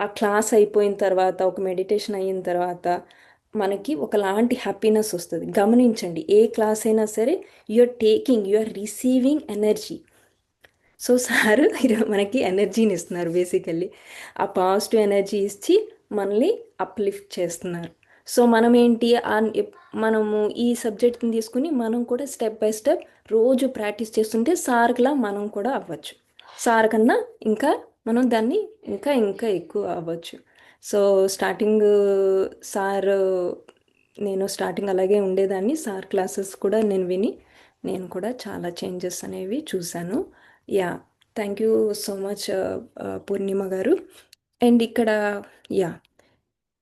ఆ క్లాస్ అయిపోయిన తర్వాత ఒక మెడిటేషన్ అయిన తర్వాత మనకి ఒకలాంటి హ్యాపీనెస్ వస్తుంది. గమనించండి, ఏ క్లాస్ అయినా సరే you are receiving energy. So sir మనకి ఎనర్జీని ఇస్తున్నారు. బేసికల్లీ ఆ పాజిటివ్ ఎనర్జీ ఇచ్చి మనల్ని అప్లిఫ్ట్ చేస్తున్నారు. సో మనం ఏంటి మనము ఈ సబ్జెక్ట్ని తీసుకుని మనం కూడా స్టెప్ బై స్టెప్ రోజు ప్రాక్టీస్ చేస్తుంటే సార్లా మనం కూడా అవ్వచ్చు. సార్ కన్నా ఇంకా మనం దాన్ని ఇంకా ఇంకా ఎక్కువ అవ్వచ్చు. సో స్టార్టింగ్ సార్ నేను స్టార్టింగ్ అలాగే ఉండేదాన్ని. సార్ క్లాసెస్ కూడా నేను విని నేను కూడా చాలా చేంజెస్ అనేవి చూశాను. Yeah thank you so much Purnima గారు. అండ్ ఇక్కడ యా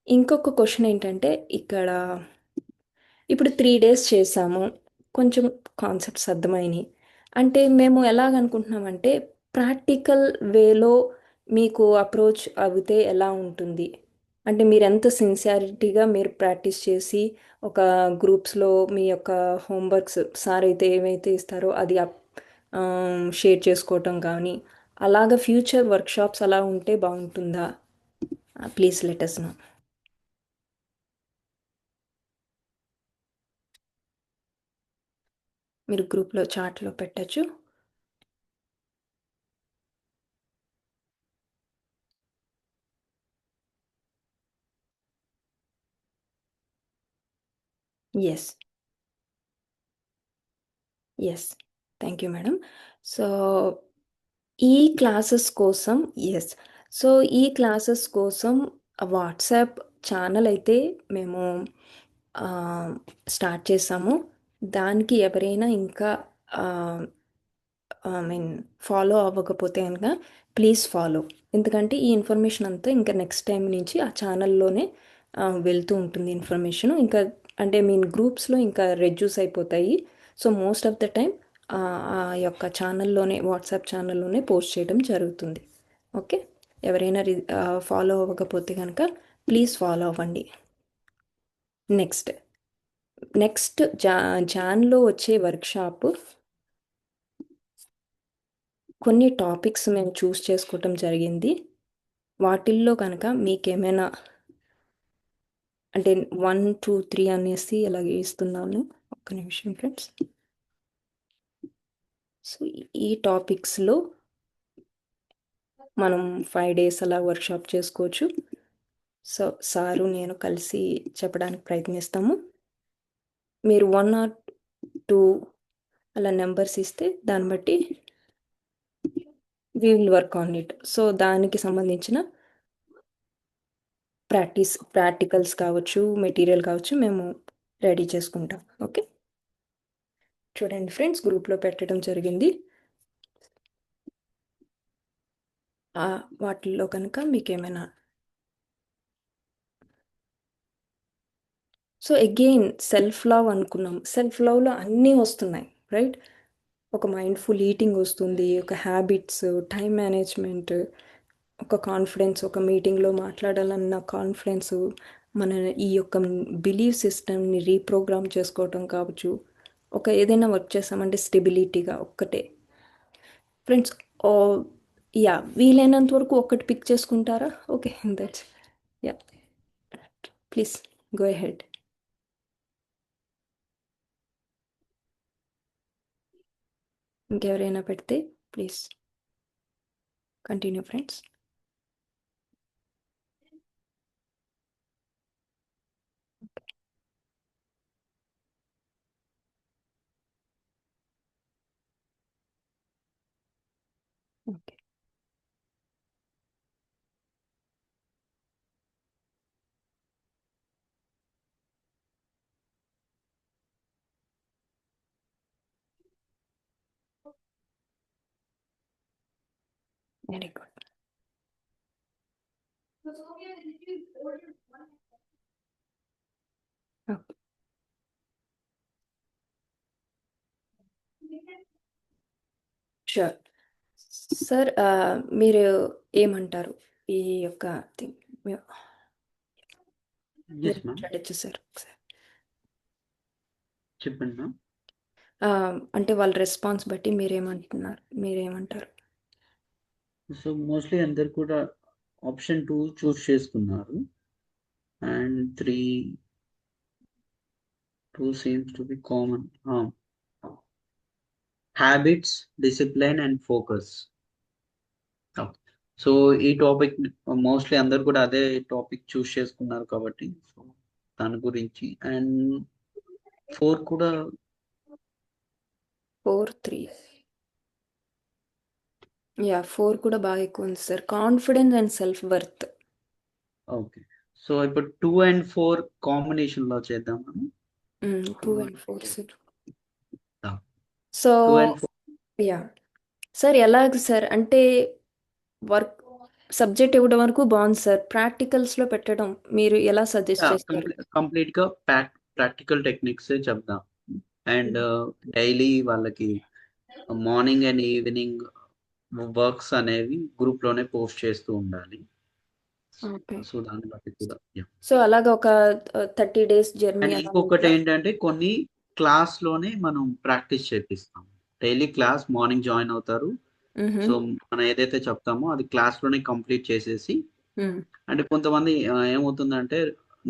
ఇంకొక క్వశ్చన్ ఏంటంటే ఇక్కడ ఇప్పుడు 3 days చేసాము, కొంచెం కాన్సెప్ట్స్ అర్థమైనాయి. అంటే మేము ఎలాగనుకుంటున్నామంటే ప్రాక్టికల్ వేలో మీకు అప్రోచ్ అవుతే ఎలా ఉంటుంది అంటే మీరు ఎంత సిన్సియారిటీగా మీరు ప్రాక్టీస్ చేసి ఒక గ్రూప్స్లో మీ యొక్క హోంవర్క్స్ సార్ అయితే ఏమైతే ఇస్తారో అది షేర్ చేసుకోవటం కానీ అలాగ ఫ్యూచర్ వర్క్షాప్స్ అలా ఉంటే బాగుంటుందా? Please let us know. మీరు గ్రూప్లో చాట్లో పెట్టచ్చు. Yes yes thank you madam. So ఈ క్లాసెస్ కోసం ఎస్ సో ఈ క్లాసెస్ కోసం వాట్సాప్ ఛానల్ అయితే మేము స్టార్ట్ చేసాము. దానికి ఎవరైనా ఇంకా ఐ మీన్ ఫాలో అవ్వకపోతే కనుక ప్లీజ్ ఫాలో. ఎందుకంటే ఈ ఇన్ఫర్మేషన్ అంతా ఇంకా నెక్స్ట్ టైం నుంచి ఆ ఛానల్లోనే వెళ్తూ ఉంటుంది ఇన్ఫర్మేషన్. ఇంకా అంటే మీన్ గ్రూప్స్లో ఇంకా రెడ్యూస్ అయిపోతాయి. So most of the time ఆ యొక్క ఛానల్లోనే వాట్సాప్ ఛానల్లోనే పోస్ట్ చేయడం జరుగుతుంది. ఓకే, ఎవరైనా ఫాలో అవ్వకపోతే కనుక ప్లీజ్ ఫాలో అవ్వండి. నెక్స్ట్ జాన్లో వచ్చే వర్క్షాప్ కొన్ని టాపిక్స్ మేము చూస్ చేసుకోవటం జరిగింది. వాటిల్లో కనుక మీకేమైనా అంటే 1, 2, 3 అనేసి అలాగే ఇస్తున్నాను. ఒక్క నిమిషం ఫ్రెండ్స్. సో ఈ టాపిక్స్లో మనం 5 డేస్ అలా వర్క్షాప్ చేసుకోవచ్చు. సో సారు నేను కలిసి చెప్పడానికి ప్రయత్నిస్తాము. మీరు 1 or 2 అలా నెంబర్స్ ఇస్తే దాన్ని బట్టి we will work on it. So దానికి సంబంధించిన ప్రాక్టికల్స్ కావచ్చు, మెటీరియల్ కావచ్చు, మేము రెడీ చేసుకుంటాం. ఓకే, చూడండి ఫ్రెండ్స్, గ్రూప్లో పెట్టడం జరిగింది. వాటిల్లో కనుక మీకు ఏమైనా సో అగైన్ సెల్ఫ్ లవ్ అనుకున్నాం. సెల్ఫ్ లవ్లో అన్నీ వస్తున్నాయి, రైట్? ఒక మైండ్ఫుల్ ఈటింగ్ వస్తుంది, ఒక హ్యాబిట్స్, టైం మేనేజ్మెంట్, ఒక కాన్ఫిడెన్స్, ఒక మీటింగ్లో మాట్లాడాలన్న కాన్ఫిడెన్స్, మన ఈ యొక్క బిలీవ్ సిస్టమ్ని రీప్రోగ్రామ్ చేసుకోవటం కావచ్చు, ఒక ఏదైనా వర్క్ చేసామంటే స్టెబిలిటీగా ఒక్కటే. ఫ్రెండ్స్, యా వీలైనంత వరకు ఒక్కటి పిక్ చేసుకుంటారా? Okay, that's yeah, please go ahead. ఇంకెవరైనా పెడితే please continue friends. Okay, very good. Okay, sure sir. మీరు ఏమంటారు ఈ యొక్క thing? మీరు ఎస్ మ్యామ్, మాట్లాడచ్చు సార్ ఒకసారి. చెప్పండి మ్యామ్. అంటే వాళ్ళ రెస్పాన్స్ బట్టి మీరేమంటారు? సో మోస్ట్లీ అందరు కూడా ఆప్షన్ 2 చూస్ చేసుకున్నారు, and 3 seems to be common. Habits, discipline and focus. So ఈ టాపిక్ మోస్ట్లీ అందరు కూడా అదే టాపిక్ చూస్ చేసుకున్నారు కాబట్టి సో దాని గురించి. అండ్ 4 కూడా 4, 3 యా 4 కూడా బాగా ఎక్కువ ఉంది sir. Confidence and self worth. Okay. So ఇప్పుడు 2 and 4 కాంబినేషన్ లో చేద్దాం మనం. 2 and 4 sir. Ah. So 2 and 4 yeah sir, ఎలాగ సార్ అంటే వర్క్ సబ్జెక్ట్ ఇవ్వడం వరకు బాగుంది సార్. ప్రాక్టికల్స్లో పెట్టడం మీరు ఎలా సజెస్ట్ చేస్తారు? కంప్లీట్ గా ప్రాక్టికల్ టెక్నిక్స్ చెప్దాం. అండ్ డైలీ వాళ్ళకి మార్నింగ్ అండ్ ఈవినింగ్ వర్క్స్ అనేవి గ్రూప్ లోనే పోస్ట్ చేస్తూ ఉండాలి. ఓకే, సో దాన్ని బట్టి కూడా సో అలాగా ఒక 30 days జర్నీ అండ్ అలా ఇంకొకటి ఏంటంటే కొన్ని క్లాస్ లోనే మనం ప్రాక్టీస్ చేపిస్తాం. డైలీ క్లాస్ మార్నింగ్ జాయిన్ అవుతారు. సో మనం ఏదైతే చెప్తామో అది క్లాస్ లోనే కంప్లీట్ చేసేసి, అంటే కొంతమంది ఏమవుతుందంటే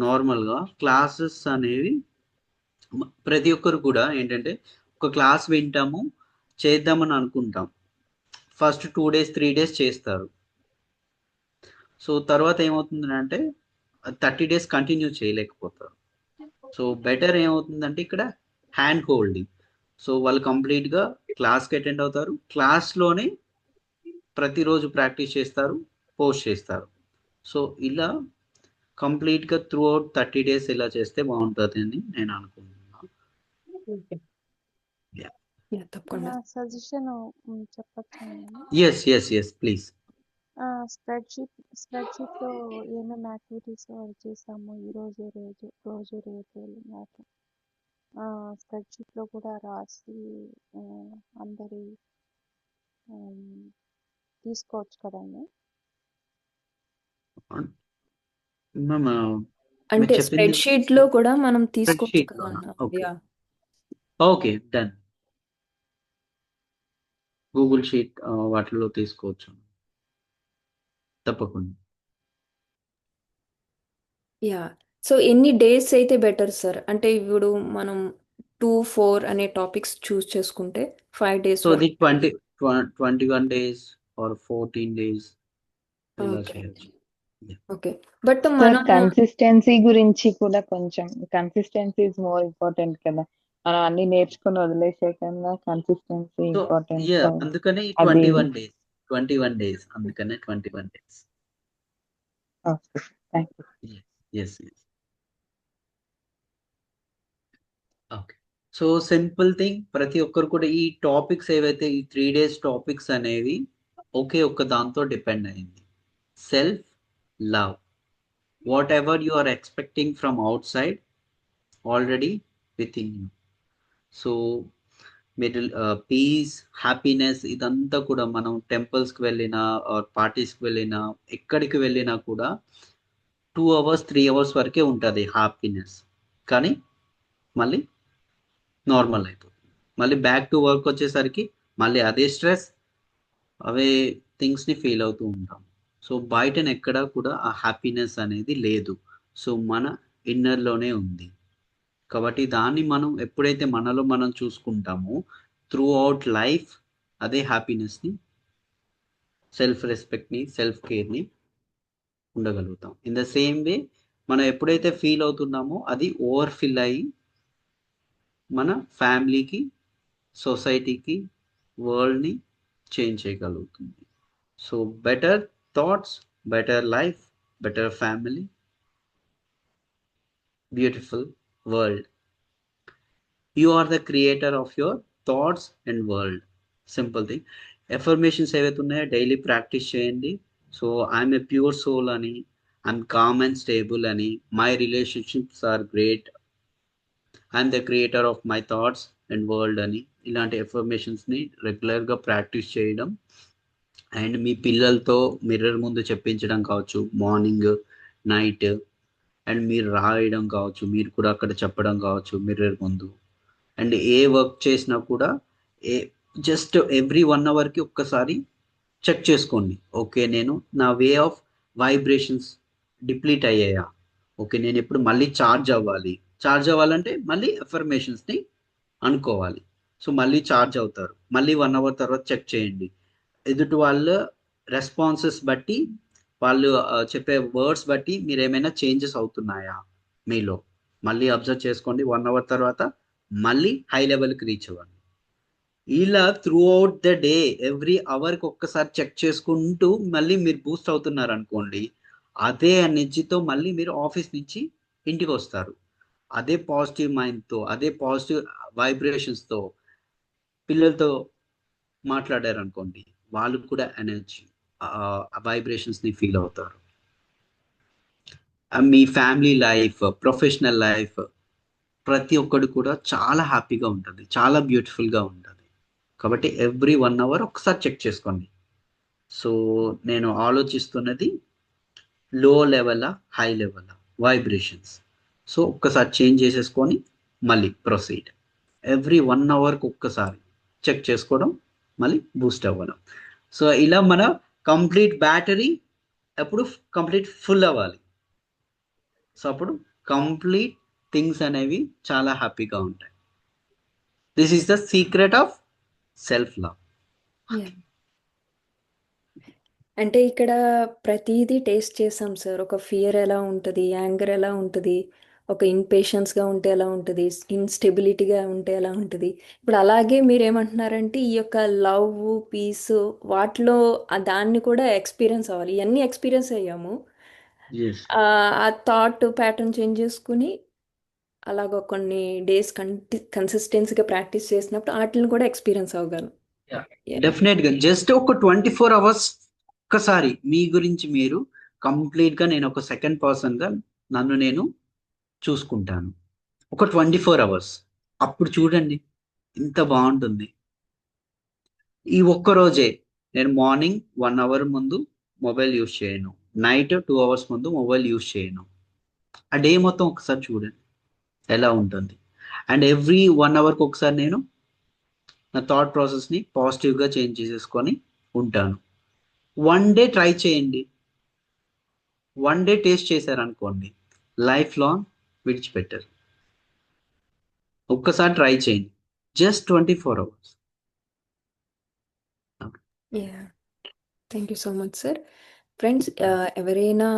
నార్మల్ గా క్లాసెస్ అనేవి ప్రతి ఒక్కరు కూడా ఏంటంటే ఒక క్లాస్ వింటాము చేద్దామని అనుకుంటాం, ఫస్ట్ 2 days 3 days చేస్తారు. సో తర్వాత ఏమవుతుందంటే 30 days కంటిన్యూ చేయలేకపోతారు. సో బెటర్ ఏమవుతుందంటే ఇక్కడ హ్యాండ్ హోల్డింగ్. సో వాళ్ళు కంప్లీట్ గా క్లాస్కి అటెండ్ అవుతారు, క్లాస్లోనే ప్రతిరోజు ప్రాక్టీస్ చేస్తారు, పోస్ట్ చేస్తారు. సో ఇలా కంప్లీట్ గా త్రూ అవుట్ 30 days ఇలా చేస్తే బాగుంటుంది అని నేను అనుకుంటున్నాను. తప్పకుండా. సజెషన్ చెప్పచ్చండి. Yes please. స్ప్రెడ్షీట్లో ఏమేమి యాక్టివిటీస్ చేసాము రోజు స్ప్రెడ్షీట్లో కూడా రాసి అందరి తీసుకోవచ్చు కదండి. అంటే స్ప్రెడ్ లో కూడా మనం తీసుకోవచ్చు కదా. Okay, done. గూగుల్ షీట్ వాటిలో తీసుకోవచ్చు తప్పకుండా. యా. సో ఎన్ని డేస్ అయితే బెటర్ సార్? అంటే ఇప్పుడు మనం 2, 4 అనే టాపిక్స్ చూస్ చేసుకుంటే 5 days సో వరకు. అది 21 days ఆర్ 14 days ఇలా ఓకే. చేయొచ్చు. Yeah. ఓకే. బట్ సార్ మనం కన్సిస్టెన్సీ గురించి కూడా కొంచెం కన్సిస్టెన్సీ ఇస్ మోర్ ఇంపార్టెంట్ కదా. మనం అన్ని నేర్చుకుని వదిలేసే కన్నా consistency so important. Yeah so అందుకనే అది 21 days అందుకనే 21 days. Okay. Thank you. Yes yes. Okay. So simple thing, ప్రతి ఒక్కరు కూడా ఈ టాపిక్స్ ఏవైతే ఈ 3 days టాపిక్స్ అనేవి ఒకే ఒక్క దాంతో డిపెండ్ అయింది. Self love. Whatever you are expecting from outside already within you. So మీరు పీస్, హ్యాపీనెస్ ఇదంతా కూడా మనం టెంపుల్స్కి వెళ్ళినా పార్టీస్కి వెళ్ళినా ఎక్కడికి వెళ్ళినా కూడా 2 hours 3 hours వరకే ఉంటుంది హ్యాపీనెస్. కానీ మళ్ళీ నార్మల్ అయిపోతుంది. మళ్ళీ బ్యాక్ టు వర్క్ వచ్చేసరికి మళ్ళీ అదే స్ట్రెస్, అవే థింగ్స్ని ఫీల్ అవుతూ ఉంటాం. సో బయటన ఎక్కడా కూడా ఆ హ్యాపీనెస్ అనేది లేదు. సో మన ఇన్నర్లోనే ఉంది. కాబట్టి దాన్ని మనం ఎప్పుడైతే మనలో మనం చూసుకుంటామో త్రూ అవుట్ లైఫ్ అదే హ్యాపీనెస్ని, సెల్ఫ్ రెస్పెక్ట్ని, సెల్ఫ్ కేర్ని ఉండగలుగుతాం. ఇన్ ద సేమ్ వే మనం ఎప్పుడైతే ఫీల్ అవుతున్నామో అది ఓవర్ఫిల్ అయ్యి మన ఫ్యామిలీకి, సొసైటీకి, వరల్డ్ని చేంజ్ చేయగలుగుతుంది. So better thoughts, better life, better family, beautiful world. You are the creator of your thoughts and world. Simple thing. Affirmations ఏవైతే ఉన్నాయో డైలీ ప్రాక్టీస్ చేయండి. So I'm a pure soul అని, ఐఎమ్ కామ్ అండ్ స్టేబుల్ అని, my relationships are great, I'm the creator of my thoughts and world అని, ఇలాంటి ఎఫర్మేషన్స్ని రెగ్యులర్గా practice చేయడం and మీ పిల్లలతో మిర్రర్ ముందు చెప్పించడం కావచ్చు, మార్నింగ్ నైట్, అండ్ మీరు రాయడం కావచ్చు, మీరు కూడా అక్కడ చెప్పడం కావచ్చు మిర్రర్ ముందు. అండ్ ఏ వర్క్ చేసినా కూడా జస్ట్ ఎవ్రీ 1 hourకి ఒక్కసారి చెక్ చేసుకోండి. ఓకే, నేను నా వే ఆఫ్ వైబ్రేషన్స్ డిప్లీట్ అయ్యాయా? ఓకే, నేను ఇప్పుడు మళ్ళీ ఛార్జ్ అవ్వాలంటే మళ్ళీ ఎఫర్మేషన్స్ని అనుకోవాలి. సో మళ్ళీ ఛార్జ్ అవుతారు. మళ్ళీ 1 hour తర్వాత చెక్ చేయండి. ఎదుటి వాళ్ళ రెస్పాన్సెస్ బట్టి, వాళ్ళు చెప్పే వర్డ్స్ బట్టి మీరు ఏమైనా చేంజెస్ అవుతున్నాయా మీలో, మళ్ళీ అబ్జర్వ్ చేసుకోండి. 1 hour తర్వాత మళ్ళీ హై లెవెల్కి రీచ్ అవ్వండి. ఇలా throughout the day every అవర్కి ఒక్కసారి చెక్ చేసుకుంటూ మళ్ళీ మీరు బూస్ట్ అవుతున్నారు అనుకోండి, అదే ఎనర్జీతో మళ్ళీ మీరు ఆఫీస్ నుంచి ఇంటికి వస్తారు. అదే పాజిటివ్ మైండ్తో, అదే పాజిటివ్ వైబ్రేషన్స్తో పిల్లలతో మాట్లాడారు అనుకోండి, వాళ్ళు కూడా ఎనర్జీ వైబ్రేషన్స్ని ఫీల్ అవుతారు. మీ ఫ్యామిలీ లైఫ్, ప్రొఫెషనల్ లైఫ్ ప్రతి ఒక్కడు కూడా చాలా హ్యాపీగా ఉంటుంది, చాలా బ్యూటిఫుల్గా ఉంటుంది. కాబట్టి ఎవ్రీ 1 hour ఒకసారి చెక్ చేసుకోండి. సో నేను ఆలోచిస్తున్నది లో level, high level vibrations. So ఒక్కసారి చేంజ్ చేసేసుకొని మళ్ళీ ప్రొసీడ్. ఎవ్రీ 1 hourకి ఒక్కసారి చెక్ చేసుకోవడం, మళ్ళీ బూస్ట్ అవ్వడం. సో ఇలా మన కంప్లీట్ బ్యాటరీ ఎప్పుడు కంప్లీట్ ఫుల్ అవ్వాలి. సో అప్పుడు కంప్లీట్ థింగ్స్ అనేవి చాలా హ్యాపీగా ఉంటాయి. This is the secret of self love. Yeah. అంటే ఇక్కడ ప్రతిదీ టేస్ట్ చేసాం సార్. ఒక ఫియర్ ఎలా ఉంటుంది, యాంగర్ ఎలా ఉంటుంది, ఒక ఇంపేషెన్స్గా ఉంటే ఎలా ఉంటుంది, ఇన్స్టెబిలిటీగా ఉంటే ఎలా ఉంటుంది. ఇప్పుడు అలాగే మీరు ఏమంటున్నారంటే ఈ యొక్క లవ్, పీస్ వాటిలో దాన్ని కూడా ఎక్స్పీరియన్స్ అవ్వాలి. ఇవన్నీ ఎక్స్పీరియన్స్ అయ్యాము. ఆ థాట్ ప్యాటర్న్ చేంజ్ చేసుకుని అలాగ కొన్ని డేస్ కన్సిస్టెన్సీగా ప్రాక్టీస్ చేసినప్పుడు వాటిని కూడా ఎక్స్పీరియన్స్ అవ్వగలను. డెఫినెట్ గా జస్ట్ ఒక 24 hours ఒక్కసారి మీ గురించి మీరు కంప్లీట్ గా, నేను ఒక సెకండ్ పర్సన్ గా నన్ను నేను చూసుకుంటాను. ఒక 24 hours అప్పుడు చూడండి ఎంత బాగుంటుంది. ఈ ఒక్క రోజే నేను మార్నింగ్ 1 hour ముందు మొబైల్ యూజ్ చేయను, నైట్ 2 hours ముందు మొబైల్ యూజ్ చేయను. ఆ డే మొత్తం ఒకసారి చూడండి ఎలా ఉంటుంది. అండ్ ఎవ్రీ 1 hourకి ఒకసారి నేను నా థాట్ ప్రాసెస్ని పాజిటివ్గా చేంజ్ చేసేసుకొని ఉంటాను. 1 day ట్రై చేయండి. 1 day టేస్ట్ చేశారనుకోండి, లైఫ్ లాంగ్ విడిచిపెట్టరు. ఒక్కసారి ట్రై చేయండి, just 24 hours. Yeah, thank you so much sir. Friends, ఎవరైనా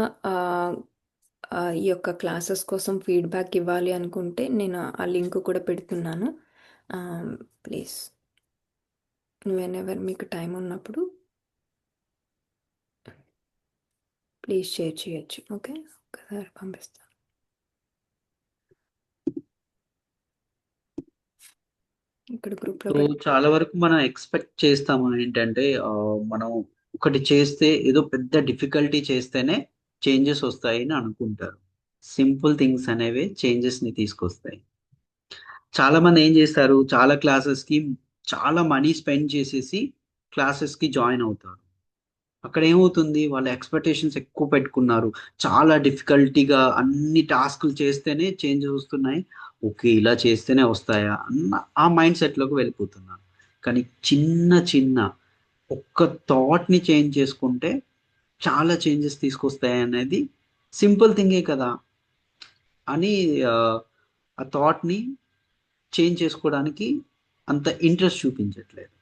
ఈ యొక్క క్లాసెస్ కోసం ఫీడ్బ్యాక్ ఇవ్వాలి అనుకుంటే నేను ఆ లింక్ కూడా పెడుతున్నాను. ప్లీజ్ వెనెవర్ మీకు టైం ఉన్నప్పుడు ప్లీజ్ షేర్ చేయొచ్చు. ఓకే, ఒకసారి పంపిస్తాను. ఇక్కడ గ్రూప్లో సో చాలా వరకు మనం ఎక్స్పెక్ట్ చేస్తాము ఏంటంటే మనం ఒకటి చేస్తే ఏదో పెద్ద డిఫికల్టీ చేస్తేనే చేంజెస్ వస్తాయని అనుకుంటారు. సింపుల్ థింగ్స్ అనేవి చేంజెస్ ని తీసుకొస్తాయి. చాలా మంది ఏం చేస్తారు, చాలా క్లాసెస్ కి చాలా మనీ స్పెండ్ చేసేసి క్లాసెస్ కి జాయిన్ అవుతారు. అక్కడ ఏమవుతుంది, వాళ్ళ ఎక్స్పెక్టేషన్స్ ఎక్కువ పెట్టుకున్నారు, చాలా డిఫికల్టీగా అన్ని టాస్క్లు చేస్తేనే చేంజెస్ వస్తున్నాయి, ఓకే ఇలా చేస్తేనే వస్తాయా అన్న ఆ మైండ్ సెట్లోకి వెళ్ళిపోతున్నారు. కానీ చిన్న చిన్న ఒక్క థాట్ని చేంజ్ చేసుకుంటే చాలా చేంజెస్ తీసుకొస్తాయి అనేది సింపుల్ థింగే కదా అని ఆ థాట్ని చేంజ్ చేసుకోవడానికి అంత ఇంట్రెస్ట్ చూపించట్లేదు.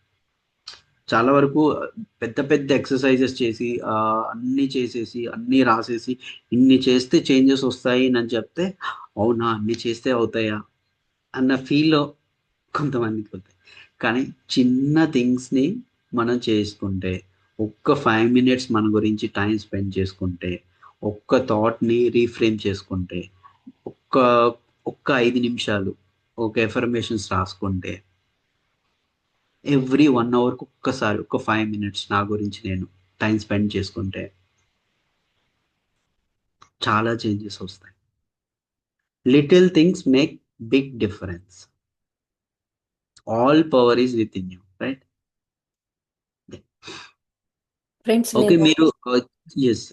చాలా వరకు పెద్ద పెద్ద ఎక్సర్సైజెస్ చేసి అన్ని చేసేసి అన్ని రాసేసి ఇన్ని చేస్తే చేంజెస్ వస్తాయి అని చెప్తే, అవునా అన్ని చేస్తే అవుతాయా అన్న ఫీల్ కొంతమందికి అవుతాయి. కానీ చిన్న థింగ్స్ని మనం చేసుకుంటే, ఒక్క 5 minutes మన గురించి టైం స్పెండ్ చేసుకుంటే, ఒక్క థాట్ని రీఫ్రేమ్ చేసుకుంటే, ఒక్క ఒక్క 5 నిమిషాలు ఒక ఎఫర్మేషన్స్ రాసుకుంటే, ఎవ్రీ 1 hourకి ఒక్కసారి ఒక 5 minutes నా గురించి నేను టైం స్పెండ్ చేసుకుంటే చాలా చేంజెస్ వస్తాయి. Little things make big difference. All power is within you, right? Friends, okay, నేను మీరు ఎస్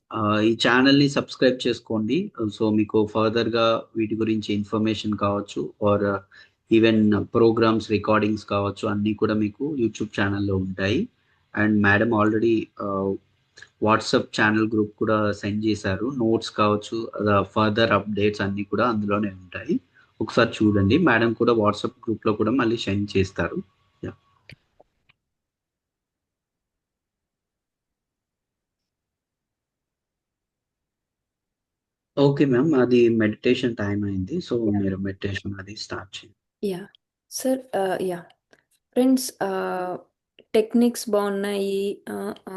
ఈ ఛానల్ని సబ్స్క్రైబ్ చేసుకోండి. సో మీకు ఫర్దర్గా వీటి గురించి ఇన్ఫర్మేషన్ కావచ్చు, ఆర్ ఈవెన్ ప్రోగ్రామ్స్ రికార్డింగ్స్ కావచ్చు, అన్నీ కూడా మీకు యూట్యూబ్ ఛానల్లో ఉంటాయి. And madam already WhatsApp channel group కూడా సెండ్ చేశారు. నోట్స్ కావచ్చు, ఫర్దర్ అప్డేట్స్ అన్నీ కూడా అందులోనే ఉంటాయి. ఒకసారి చూడండి, మేడం కూడా వాట్సాప్ గ్రూప్లో కూడా మళ్ళీ సెండ్ చేస్తారు. ఓకే మ్యామ్, అది మెడిటేషన్ టైం అయింది, సో మీరు మెడిటేషన్ అది స్టార్ట్ చేయండి. Yeah sir, yeah friends, techniques బాగున్నాయి. ఆ, ఆ,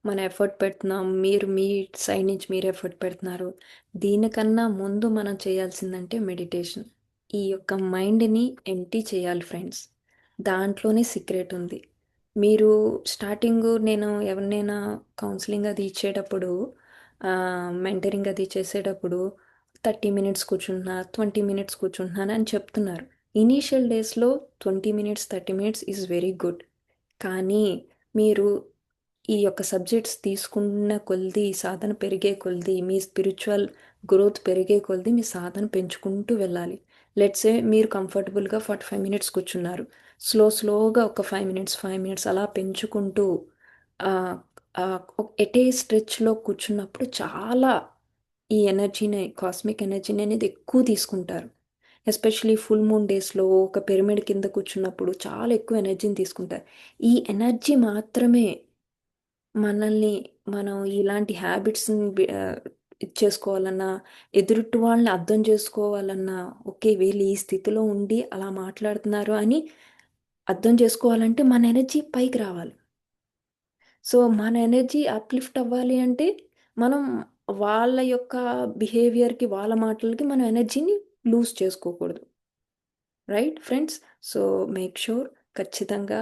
మన ఎఫర్ట్ పెడుతున్నాం, మీరు మీ సైడ్ నుంచి మీరు ఎఫర్ట్ పెడుతున్నారు. దీనికన్నా ముందు మనం చేయాల్సిందంటే మెడిటేషన్. ఈ యొక్క మైండ్ని ఎంటీ చేయాలి ఫ్రెండ్స్. దాంట్లోనే సీక్రెట్ ఉంది. మీరు స్టార్టింగ్ నేను ఎవరినైనా కౌన్సిలింగ్ అది ఇచ్చేటప్పుడు, మెంటరింగ్ అది చేసేటప్పుడు 30 minutes కూర్చుంటున్నా, 20 minutes కూర్చుంటున్నాను అని చెప్తున్నారు. ఇనీషియల్ డేస్లో 20 minutes 30 minutes is very good. కానీ మీరు ఈ యొక్క సబ్జెక్ట్స్ తీసుకున్న కొలది, సాధన పెరిగే కొలది, మీ స్పిరిచువల్ గ్రోత్ పెరిగే కొలది మీ సాధన పెంచుకుంటూ వెళ్ళాలి. లెట్సే మీరు కంఫర్టబుల్గా 45 minutes కూర్చున్నారు, స్లోగా ఒక 5 minutes అలా పెంచుకుంటూ ఎటే స్ట్రెచ్లో కూర్చున్నప్పుడు చాలా ఈ ఎనర్జీని, కాస్మిక్ ఎనర్జీని అనేది ఎక్కువ తీసుకుంటారు. ఎస్పెషలీ ఫుల్ మూన్ డేస్లో ఒక పిరమిడ్ కింద కూర్చున్నప్పుడు చాలా ఎక్కువ ఎనర్జీని తీసుకుంటారు. ఈ ఎనర్జీ మాత్రమే మనల్ని, మనం ఇలాంటి హ్యాబిట్స్ని ఇచ్చేసుకోవాలన్నా, ఎదుటి వాళ్ళని అర్థం చేసుకోవాలన్నా, ఓకే వీళ్ళు ఈ స్థితిలో ఉండి అలా మాట్లాడుతున్నారు అని అర్థం చేసుకోవాలంటే మన ఎనర్జీ పైకి రావాలి. సో మన ఎనర్జీ అప్లిఫ్ట్ అవ్వాలి అంటే మనం వాళ్ళ యొక్క బిహేవియర్కి, వాళ్ళ మాటలకి మనం ఎనర్జీని లూజ్ చేసుకోకూడదు. Right friends? So make sure ఖచ్చితంగా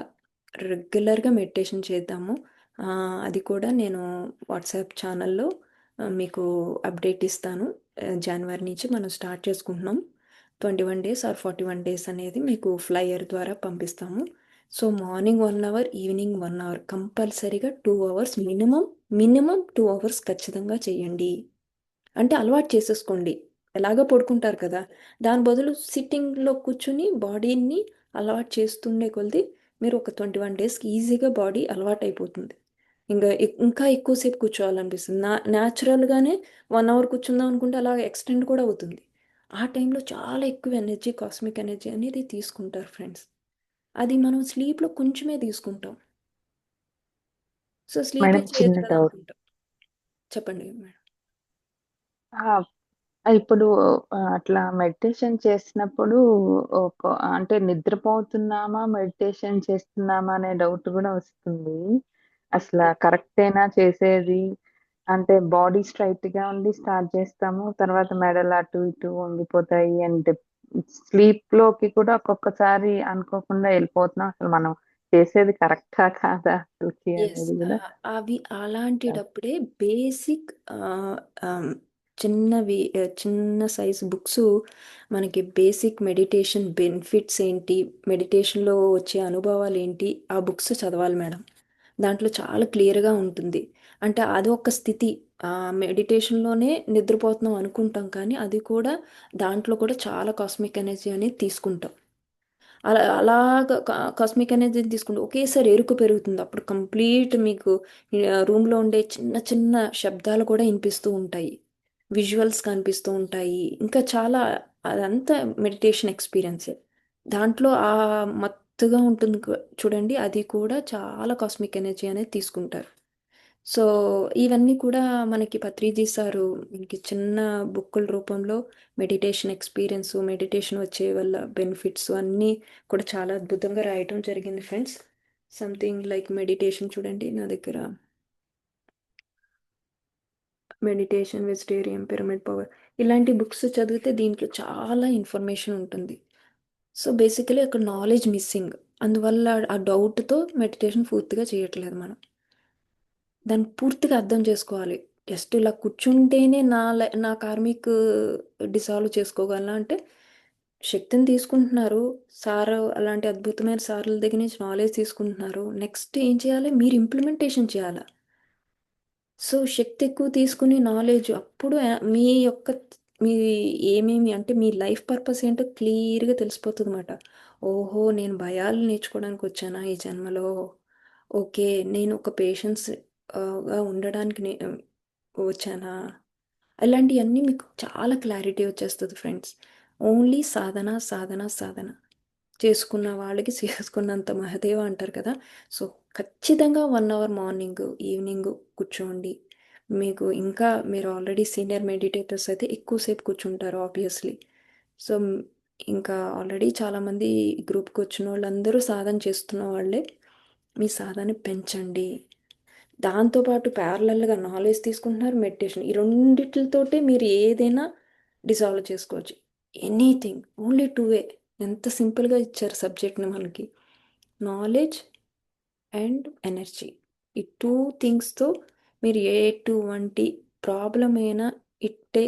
రెగ్యులర్గా మెడిటేషన్ చేద్దాము. అది కూడా నేను వాట్సాప్ ఛానల్లో మీకు అప్డేట్ ఇస్తాను. జనవరి నుంచి మనం స్టార్ట్ చేసుకుంటున్నాం. 21 days ఆర్ 41 days అనేది మీకు ఫ్లైయర్ ద్వారా పంపిస్తాము. So morning 1 hour, evening 1 hour, కంపల్సరీగా 2 hours మినిమం 2 hours ఖచ్చితంగా చేయండి. అంటే అలవాటు చేసేసుకోండి. ఎలాగో పడుకుంటారు కదా, దాని బదులు సిట్టింగ్లో కూర్చుని బాడీని అలవాటు చేస్తుండే కొలది మీరు ఒక 21 daysకి ఈజీగా బాడీ అలవాటు అయిపోతుంది. ఇంకా ఇంకా ఎక్కువసేపు కూర్చోవాలనిపిస్తుంది. న్యాచురల్గానే 1 అవర్ కూర్చుందాం అనుకుంటే అలా ఎక్స్టెండ్ కూడా అవుతుంది. ఆ టైంలో చాలా ఎక్కువ ఎనర్జీ, కాస్మిక్ ఎనర్జీ అనేది తీసుకుంటారు ఫ్రెండ్స్. అది మనం స్లీప్లో కొంచెమే తీసుకుంటాం. సో స్లీపే మేడం చిన్న చేయదు కదా డౌట్. అనుకుంటాం. చెప్పండి మేడం. ఇప్పుడు అట్లా మెడిటేషన్ చేసినప్పుడు ఒక అంటే నిద్రపోతున్నామా, మెడిటేషన్ చేస్తున్నామా అనే డౌట్ కూడా వస్తుంది. అసలు కరెక్టేనా చేసేది? అంటే బాడీ స్ట్రైట్ గా ఉండి స్టార్ట్ చేస్తాము, తర్వాత మెడలు అటు ఇటు వంగిపోతాయి అంటే స్లీప్ లోకి కూడా ఒక్కొక్కసారి అనుకోకుండా వెళ్ళిపోతున్నాం. అసలు మనం చేసేది కరెక్టా కాదా అసలుకి ఎస్, అనేది కూడా అవి అలాంటిటప్పుడే బేసిక్ చిన్నవి చిన్న సైజ్ బుక్స్ మనకి బేసిక్ మెడిటేషన్ బెనిఫిట్స్ ఏంటి, మెడిటేషన్లో వచ్చే అనుభవాలు ఏంటి, ఆ బుక్స్ చదవాలి మేడం. దాంట్లో చాలా క్లియర్గా ఉంటుంది. అంటే అది ఒక స్థితి. మెడిటేషన్లోనే నిద్రపోతున్నాం అనుకుంటాం, కానీ అది కూడా దాంట్లో కూడా చాలా కాస్మిక్ ఎనర్జీ అనేది తీసుకుంటాం. అలాగ కాస్మిక్ ఎనర్జీ తీసుకుంటే ఒకేసారి ఎరుకు పెరుగుతుంది. అప్పుడు కంప్లీట్ మీకు రూమ్లో ఉండే చిన్న చిన్న శబ్దాలు కూడా వినిపిస్తూ ఉంటాయి, విజువల్స్ కనిపిస్తూ ఉంటాయి, ఇంకా చాలా. అదంతా మెడిటేషన్ ఎక్స్పీరియన్సే. దాంట్లో ఆ మత్తుగా ఉంటుంది చూడండి, అది కూడా చాలా కాస్మిక్ ఎనర్జీ అనేది తీసుకుంటారు. సో ఇవన్నీ కూడా మనకి పత్రిజీ సారు మనకి చిన్న బుక్కుల రూపంలో మెడిటేషన్ ఎక్స్పీరియన్స్, మెడిటేషన్ వచ్చే వల్ల బెనిఫిట్స్ అన్నీ కూడా చాలా అద్భుతంగా రాయటం జరిగింది ఫ్రెండ్స్. సంథింగ్ లైక్ మెడిటేషన్ చూడండి నా దగ్గర, మెడిటేషన్, వెజిటేరియన్, పిరమిడ్ పవర్, ఇలాంటి బుక్స్ చదివితే దీంట్లో చాలా ఇన్ఫర్మేషన్ ఉంటుంది. సో బేసికలీ అక్కడ నాలెడ్జ్ మిస్సింగ్, అందువల్ల ఆ డౌట్తో మెడిటేషన్ పూర్తిగా చేయట్లేదు మనం. దాన్ని పూర్తిగా అర్థం చేసుకోవాలి. జస్ట్ ఇలా కూర్చుంటేనే నా కార్మిక్ డిసాల్వ్ చేసుకోగలనా అంటే, శక్తిని తీసుకుంటున్నారు సార్, అలాంటి అద్భుతమైన సార్ల దగ్గర నుంచి నాలెడ్జ్ తీసుకుంటున్నారు. నెక్స్ట్ ఏం చేయాలి? మీరు ఇంప్లిమెంటేషన్ చేయాలి. సో శక్తి ఎక్కువ తీసుకుని నాలెడ్జ్ అప్పుడు మీ యొక్క మీ ఏమేమి అంటే మీ లైఫ్ పర్పస్ ఏంటో క్లియర్గా తెలిసిపోతుంది అన్నమాట. ఓహో, నేను భయాలు నేర్చుకోవడానికి వచ్చానా ఈ జన్మలో? ఓకే, నేను ఒక పేషెన్స్గా ఉండడానికి వచ్చానా? అలాంటివన్నీ మీకు చాలా క్లారిటీ వచ్చేస్తుంది ఫ్రెండ్స్. ఓన్లీ సాధన సాధన సాధన చేసుకున్న వాళ్ళకి చేసుకున్నంత మహదేవ అంటారు కదా. సో ఖచ్చితంగా 1 అవర్ మార్నింగ్ ఈవినింగ్ కూర్చోండి. మీకు ఇంకా మీరు ఆల్రెడీ సీనియర్ మెడిటేటర్స్ అయితే ఎక్కువసేపు కూర్చుంటారు ఆబ్వియస్లీ. సో ఇంకా ఆల్రెడీ చాలామంది గ్రూప్కి వచ్చిన వాళ్ళందరూ సాధన చేస్తున్న వాళ్ళే. మీ సాధన పెంచండి. దాంతోపాటు ప్యారలల్గా నాలెడ్జ్ తీసుకుంటున్నారు, మెడిటేషన్, ఈ రెండిట్లతోటే మీరు ఏదైనా డిజాల్వ్ చేసుకోవచ్చు. ఎనీథింగ్, ఓన్లీ 2 వే. ఎంత సింపుల్గా ఇచ్చారు సబ్జెక్ట్ని మనకి. నాలెడ్జ్ అండ్ ఎనర్జీ, ఈ 2 థింగ్స్తో మీరు ఎటువంటి ప్రాబ్లం అయినా ఇట్టే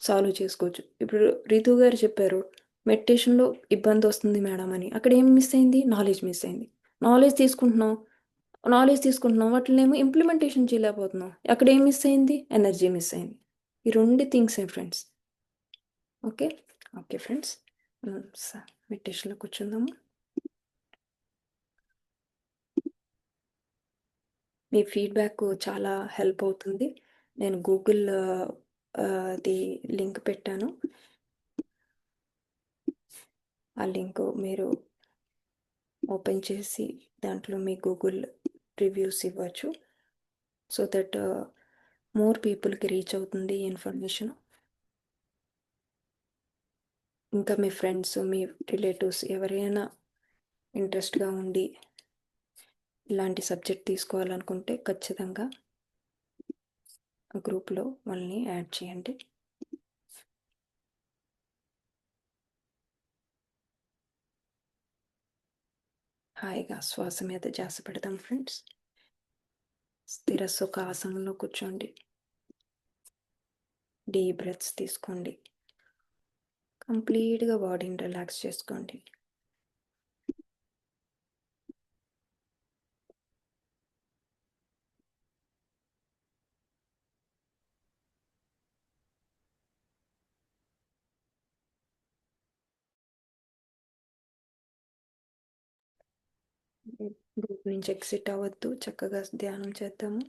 సాల్వ్ చేసుకోవచ్చు. ఇప్పుడు రితు గారు చెప్పారు మెడిటేషన్లో ఇబ్బంది వస్తుంది మేడం అని. అక్కడ ఏం మిస్ అయింది? నాలెడ్జ్ మిస్ అయింది. నాలెడ్జ్ తీసుకుంటున్నాం, వాటినేమో ఇంప్లిమెంటేషన్ చేయలేకపోతున్నాం. అక్కడ ఏం మిస్ అయింది? ఎనర్జీ మిస్ అయింది. ఈ 2 థింగ్సే ఫ్రెండ్స్. ఓకే ఓకే ఫ్రెండ్స్, మెడిటేషన్లో కూర్చుందాము. మీ ఫీడ్బ్యాక్ చాలా హెల్ప్ అవుతుంది. నేను గూగుల్ ది లింక్ పెట్టాను. ఆ లింక్ మీరు ఓపెన్ చేసి దాంట్లో మీ గూగుల్ రివ్యూస్ ఇవ్వచ్చు. సో దట్ మోర్ పీపుల్కి రీచ్ అవుతుంది ఈ ఇన్ఫర్మేషన్. ఇంకా మీ ఫ్రెండ్స్, మీ రిలేటివ్స్ ఎవరైనా ఇంట్రెస్ట్గా ఉండి ఇలాంటి సబ్జెక్ట్ తీసుకోవాలనుకుంటే ఖచ్చితంగా ఆ గ్రూప్లో వాళ్ళని యాడ్ చేయండి. హాయిగా శ్వాస మీద ధ్యాస పెడదాం ఫ్రెండ్స్. స్థిర సుఖ ఆసనంలో కూర్చోండి. డీప్ బ్రెత్స్ తీసుకోండి. కంప్లీట్గా బాడీని రిలాక్స్ చేసుకోండి. గ్రూప్ నుంచి ఎగ్జిట్ అవ్వద్దు, చక్కగా ధ్యానం చేద్దాము.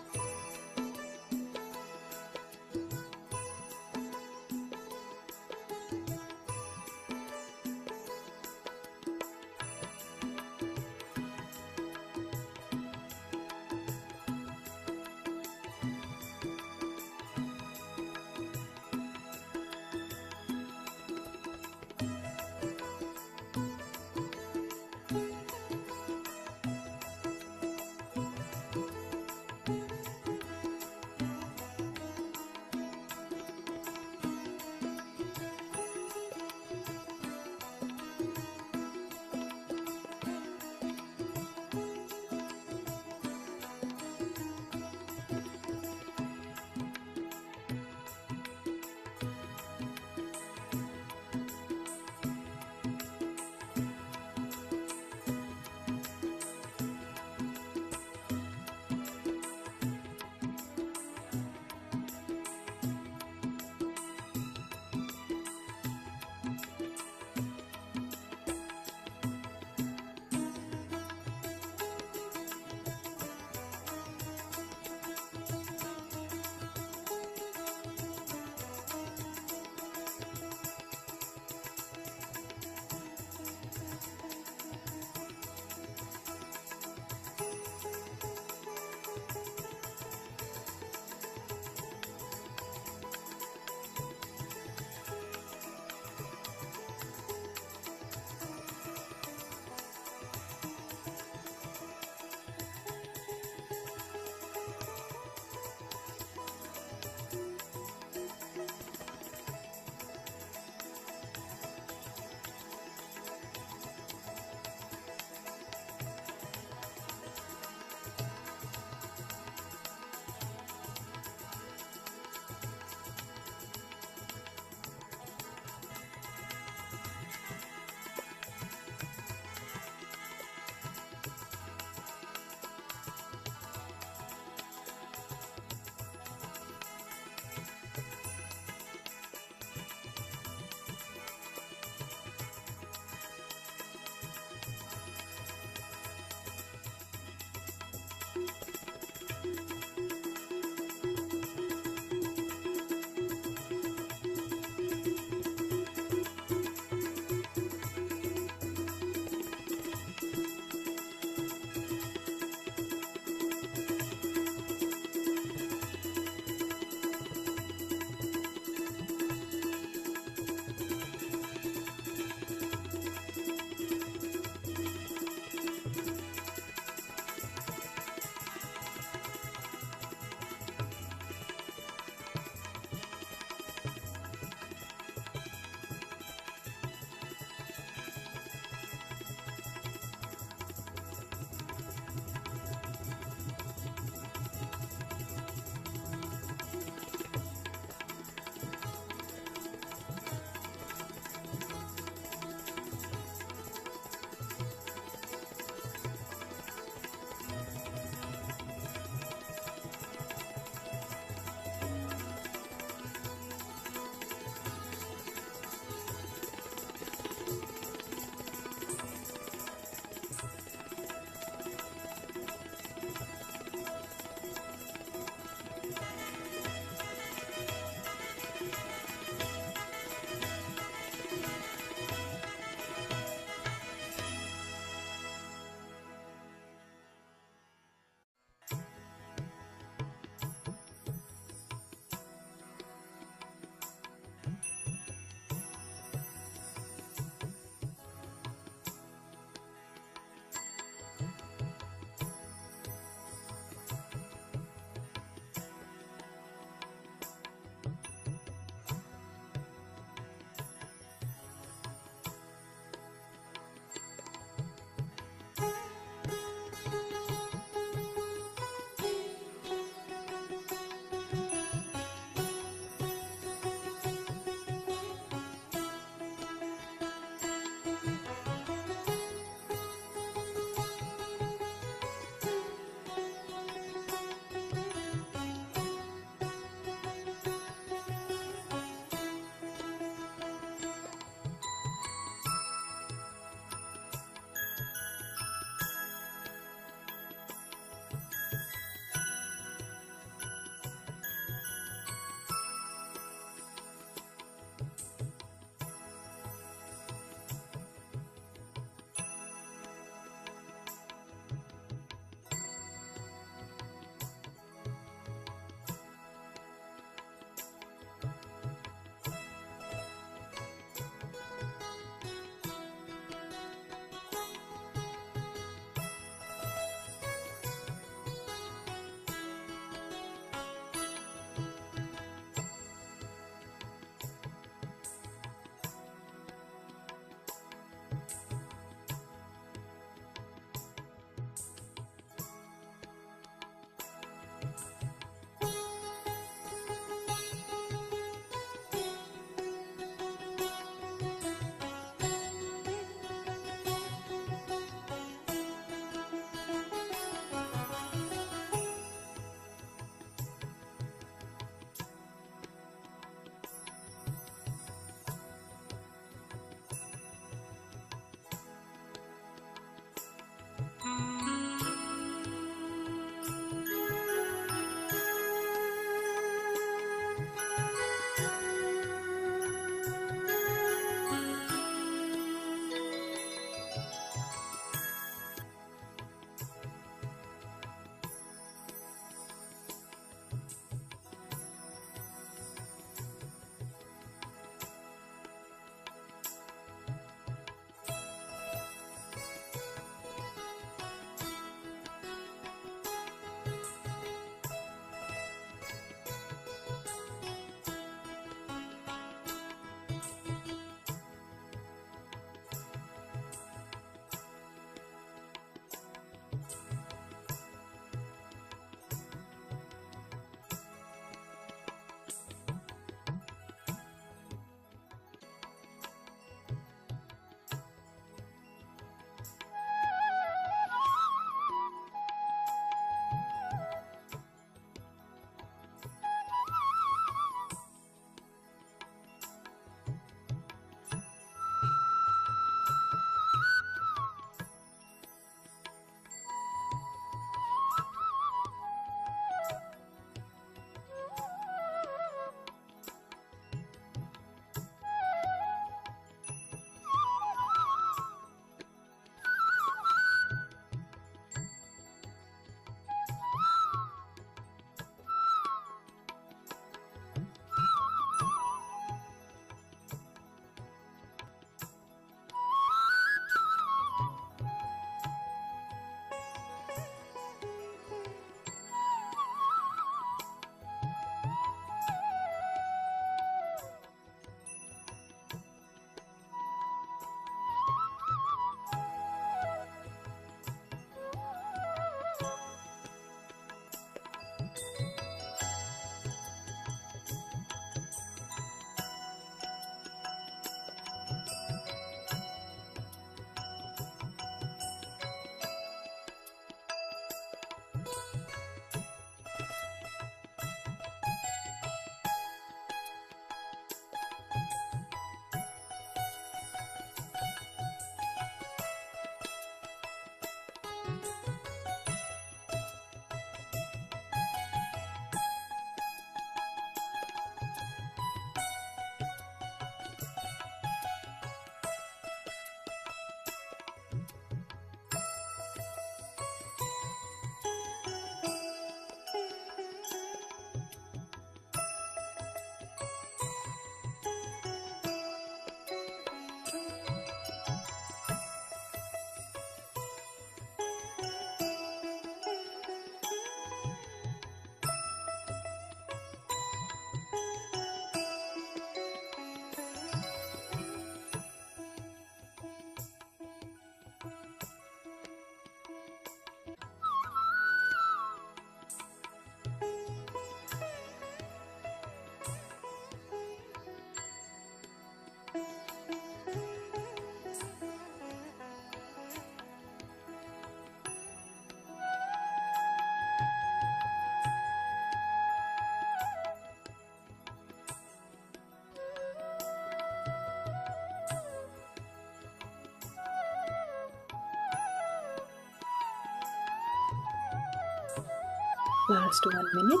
Last 1 minute.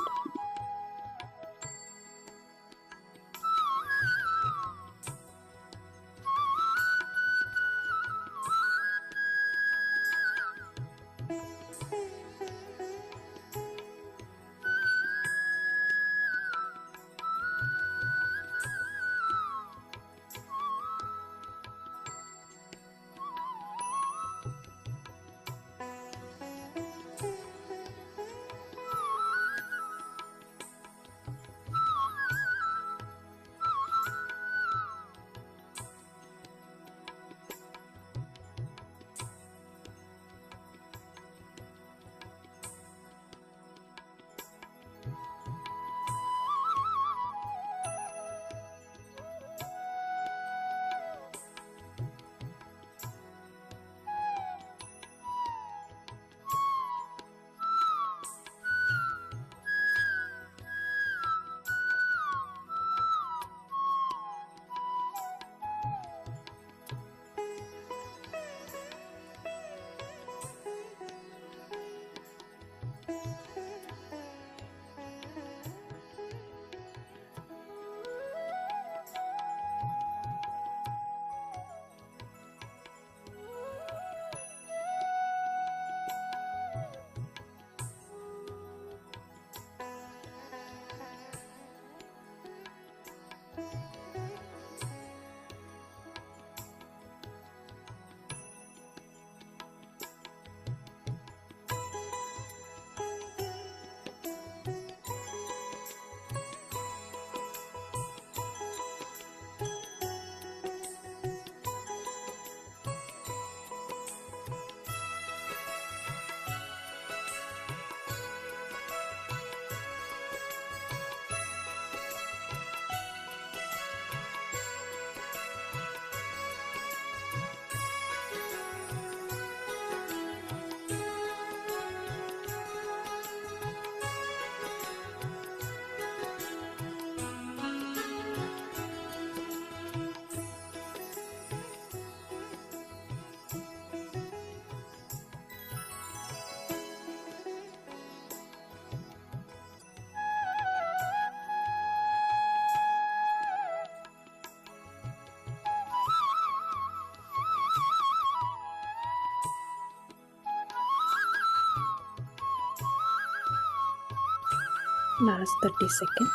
Last 30 seconds.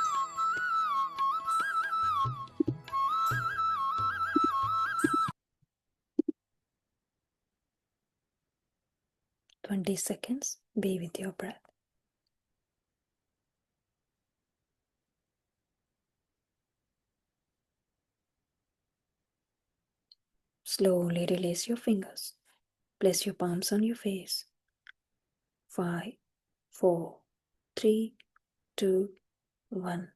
Seconds. Be with your breath. Slowly release your fingers. Place your palms on your face. 5, 4, 3, 2, 1,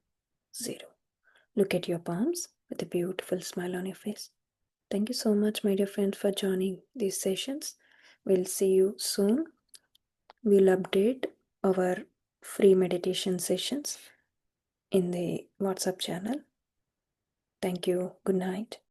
0. Look at your palms with a beautiful smile on your face. Thank you so much, my dear friends, for joining these sessions. We'll see you soon. We'll update our free meditation sessions in the WhatsApp channel. Thank you. Good night.